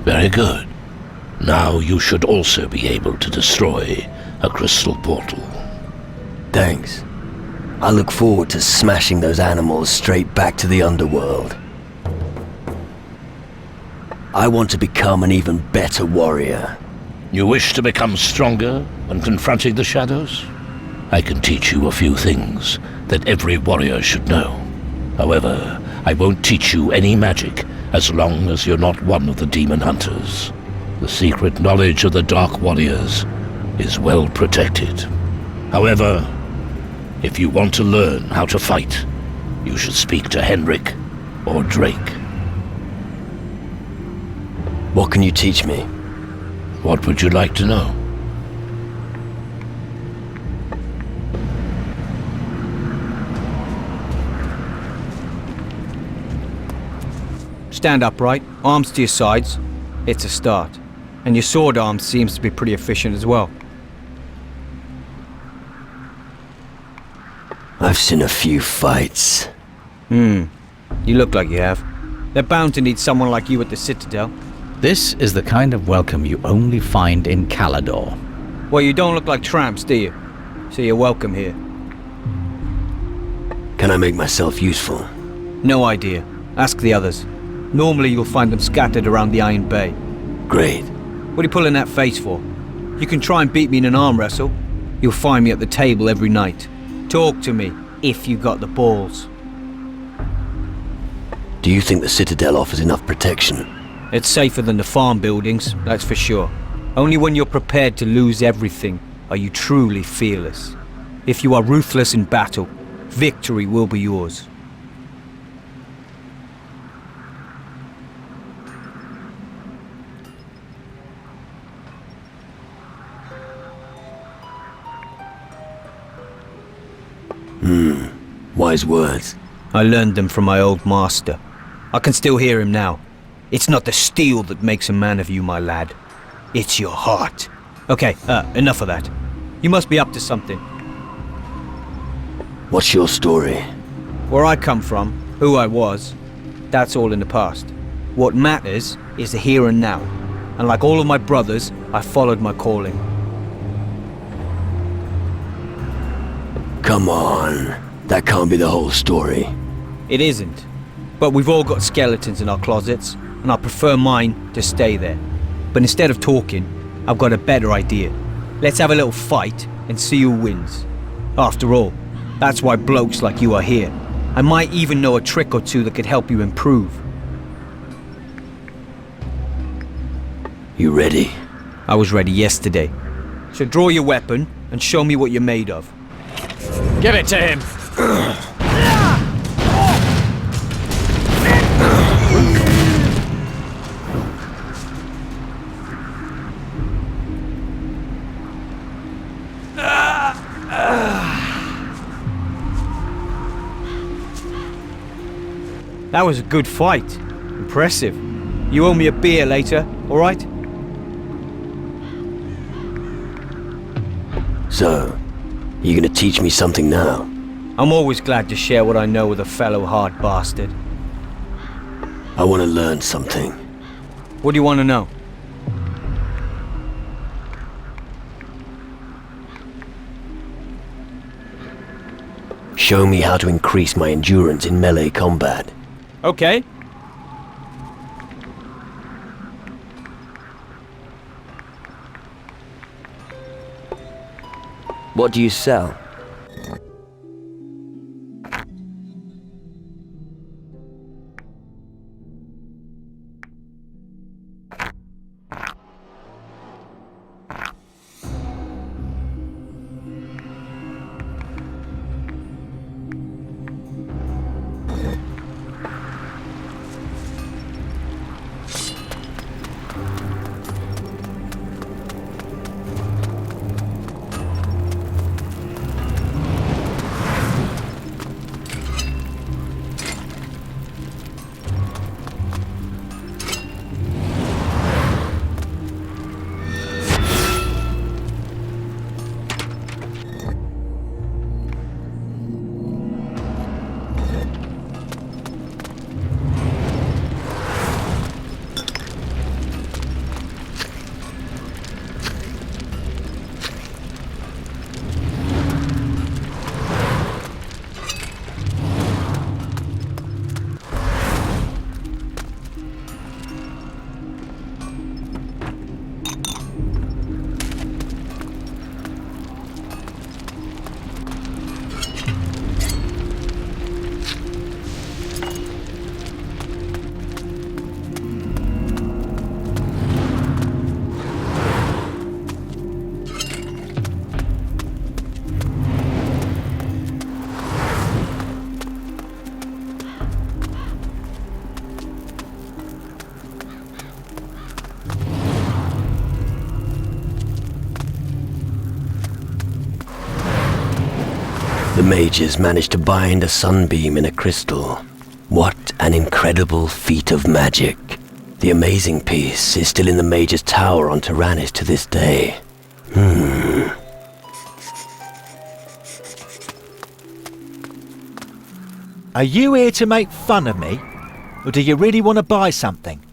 Very good. Now you should also be able to destroy a crystal portal. Thanks. I look forward to smashing those animals straight back to the underworld. I want to become an even better warrior. You wish to become stronger when confronting the shadows? I can teach you a few things that every warrior should know. However, I won't teach you any magic as long as you're not one of the demon hunters. The secret knowledge of the Dark Warriors is well protected. However, if you want to learn how to fight, you should speak to Henrik or Drake. What can you teach me? What would you like to know? Stand upright, arms to your sides. It's a start. And your sword arm seems to be pretty efficient as well. I've seen a few fights. You look like you have. They're bound to need someone like you at the Citadel. This is the kind of welcome you only find in Calidor. Well, you don't look like tramps, do you? So you're welcome here. Can I make myself useful? No idea. Ask the others. Normally you'll find them scattered around the Iron Bay. Great. What are you pulling that face for? You can try and beat me in an arm wrestle. You'll find me at the table every night. Talk to me, if you got the balls. Do you think the Citadel offers enough protection? It's safer than the farm buildings, that's for sure. Only when you're prepared to lose everything are you truly fearless. If you are ruthless in battle, victory will be yours. Wise words. I learned them from my old master. I can still hear him now. It's not the steel that makes a man of you, my lad. It's your heart. Okay, enough of that. You must be up to something. What's your story? Where I come from, who I was, that's all in the past. What matters is the here and now. And like all of my brothers, I followed my calling. Come on. That can't be the whole story. It isn't. But we've all got skeletons in our closets, and I prefer mine to stay there. But instead of talking, I've got a better idea. Let's have a little fight and see who wins. After all, that's why blokes like you are here. I might even know a trick or two that could help you improve. You ready? I was ready yesterday. So draw your weapon and show me what you're made of. Give it to him! That was a good fight. Impressive. You owe me a beer later, all right? So, you gonna teach me something now? I'm always glad to share what I know with a fellow hard bastard. I want to learn something. What do you want to know? Show me how to increase my endurance in melee combat. Okay. What do you sell? The mages managed to bind a sunbeam in a crystal. What an incredible feat of magic. The amazing piece is still in the mage's tower on Tyrannus to this day. Are you here to make fun of me? Or do you really want to buy something?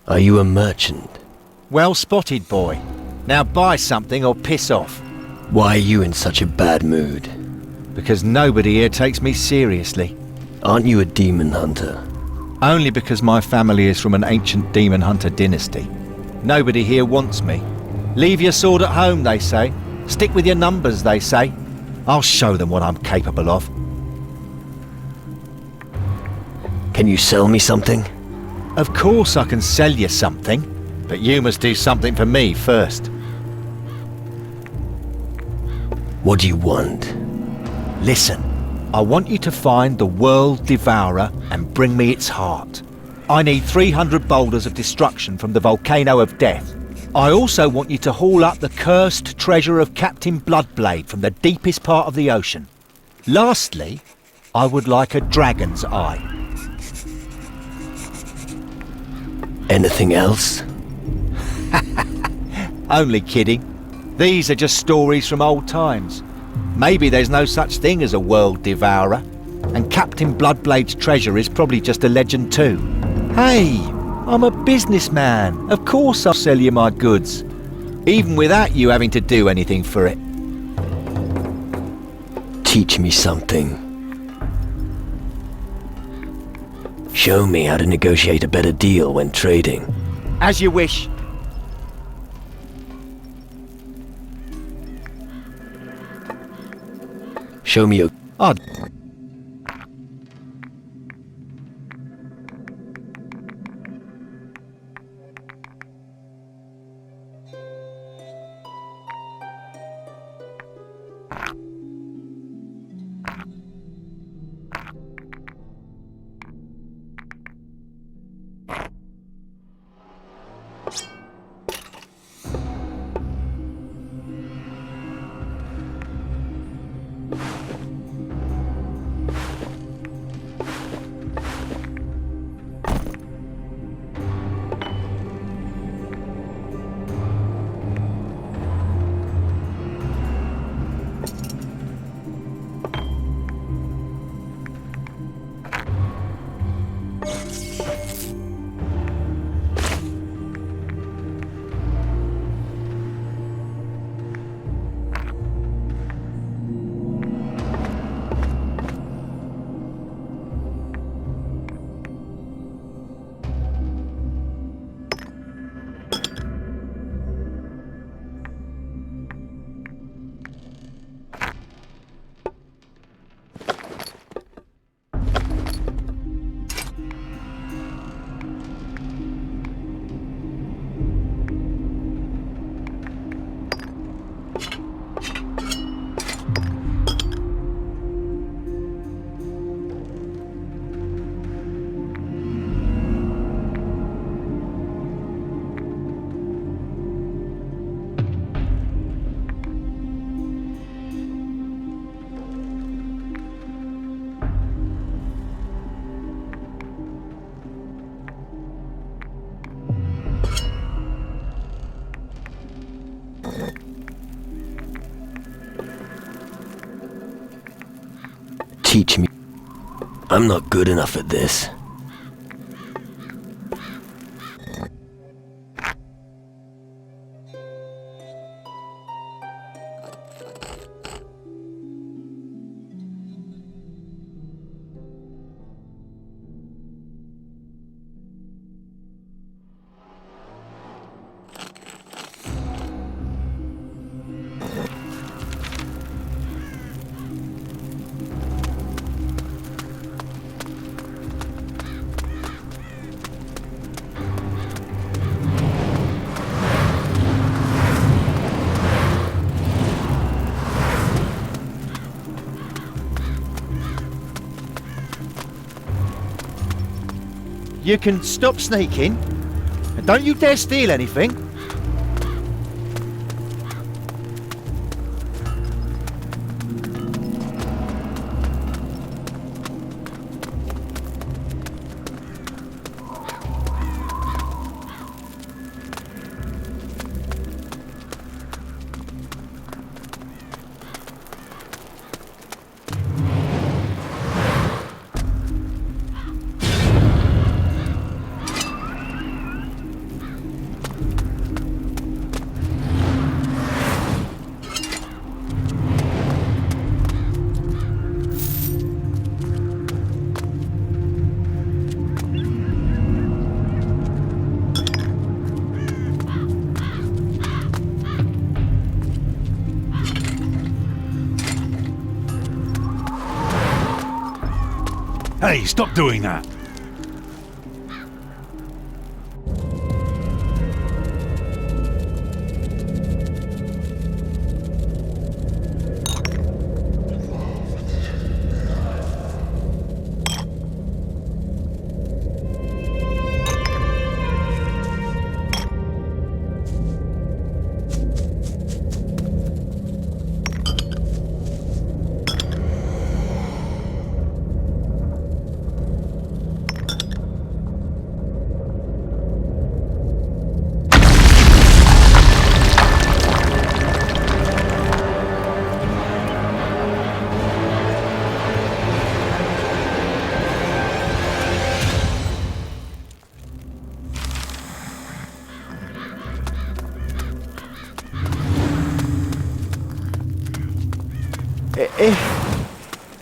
Are you a merchant? Well spotted, boy. Now buy something or piss off. Why are you in such a bad mood? Because nobody here takes me seriously. Aren't you a demon hunter? Only because my family is from an ancient demon hunter dynasty. Nobody here wants me. Leave your sword at home, they say. Stick with your numbers, they say. I'll show them what I'm capable of. Can you sell me something? Of course I can sell you something, but you must do something for me first. What do you want? Listen, I want you to find the World Devourer and bring me its heart. I need 300 boulders of destruction from the Volcano of Death. I also want you to haul up the cursed treasure of Captain Bloodblade from the deepest part of the ocean. Lastly, I would like a dragon's eye. Anything else? Only kidding. These are just stories from old times. Maybe there's no such thing as a World Devourer, and Captain Bloodblade's treasure is probably just a legend too. Hey, I'm a businessman. Of course I'll sell you my goods, even without you having to do anything for it. Teach me something. Show me how to negotiate a better deal when trading. As you wish. Show me your... Odd. teach me. I'm not good enough at this. You can stop sneaking, and don't you dare steal anything. Hey, stop doing that!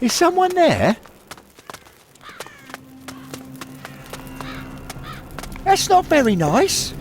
Is someone there? That's not very nice.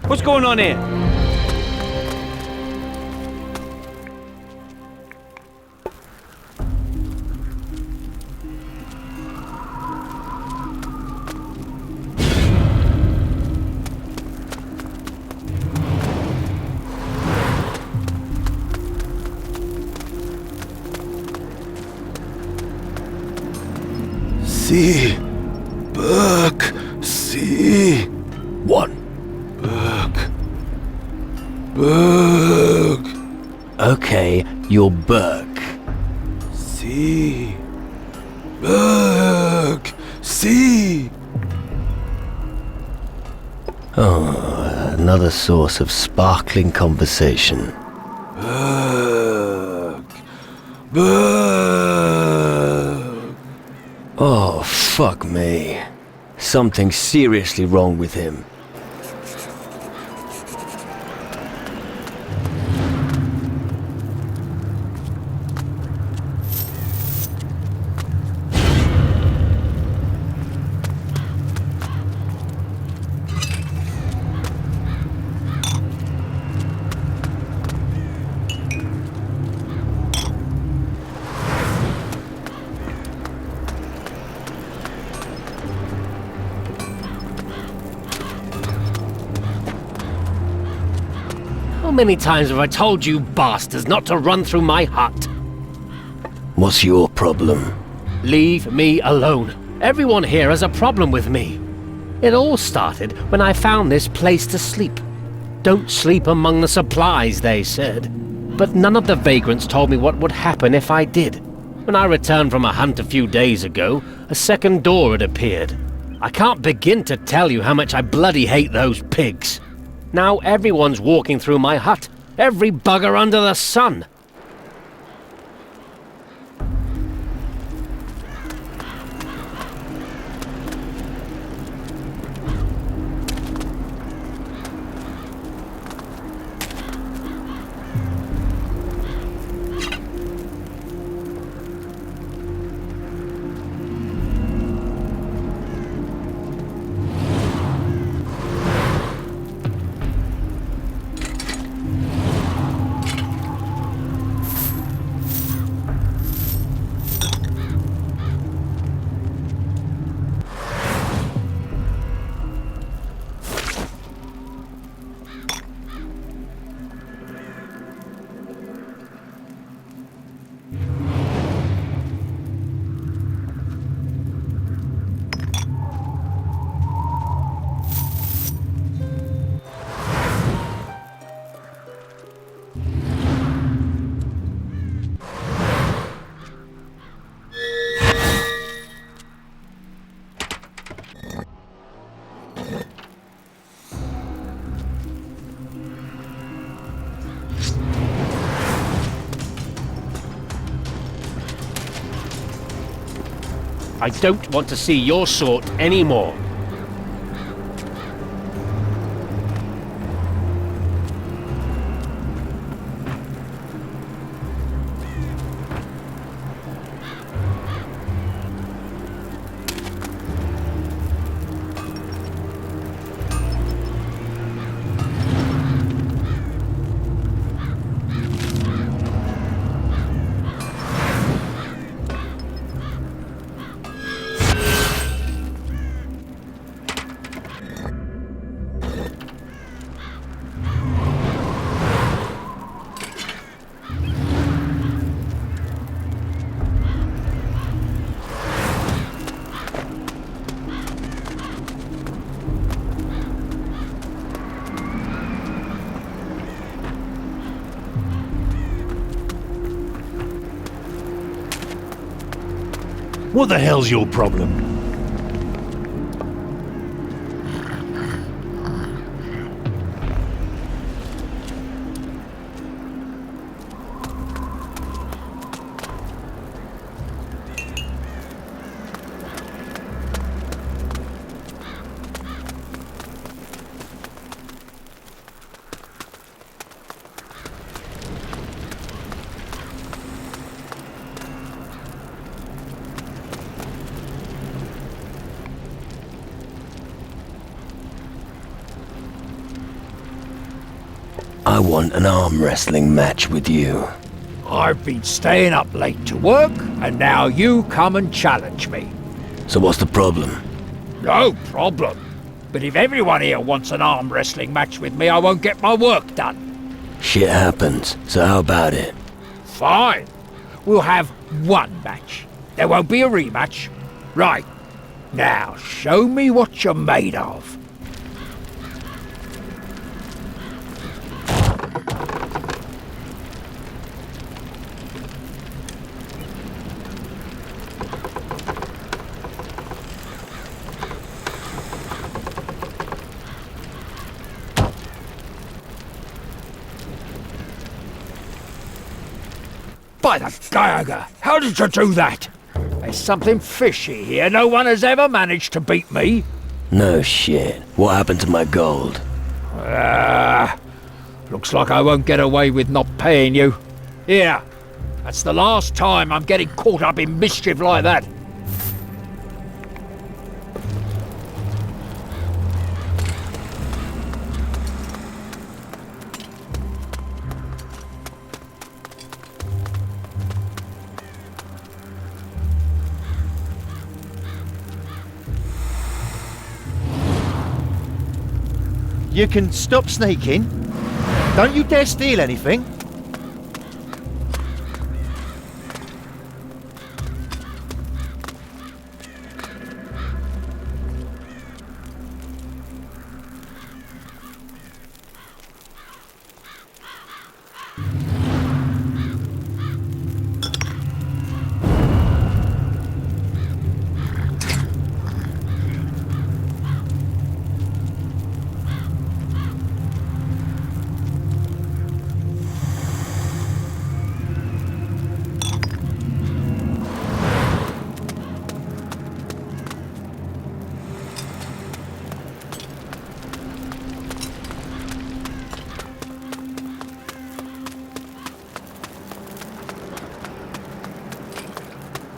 What's going on here? See, Burke, see. One. Burke. Okay, you're Burke. See. Burke. See. Oh, another source of sparkling conversation. Burke. Burke. Oh, fuck me. Something's seriously wrong with him. many times have I told you bastards not to run through my hut? What's your problem? Leave me alone. Everyone here has a problem with me. It all started when I found this place to sleep. Don't sleep among the supplies, they said. But none of the vagrants told me what would happen if I did. When I returned from a hunt a few days ago, a second door had appeared. I can't begin to tell you how much I bloody hate those pigs. Now everyone's walking through my hut. Every bugger under the sun. I don't want to see your sort anymore. What the hell's your problem? I want an arm wrestling match with you. I've been staying up late to work, and now you come and challenge me. So what's the problem? No problem. But if everyone here wants an arm wrestling match with me, I won't get my work done. Shit happens, so how about it? Fine. We'll have one match. There won't be a rematch. Right. Now, show me what you're made of. By the Geiger, how did you do that? There's something fishy here. No one has ever managed to beat me. No shit. What happened to my gold? Looks like I won't get away with not paying you. Here, that's the last time I'm getting caught up in mischief like that. You can stop sneaking. Don't you dare steal anything.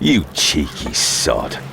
You cheeky sod.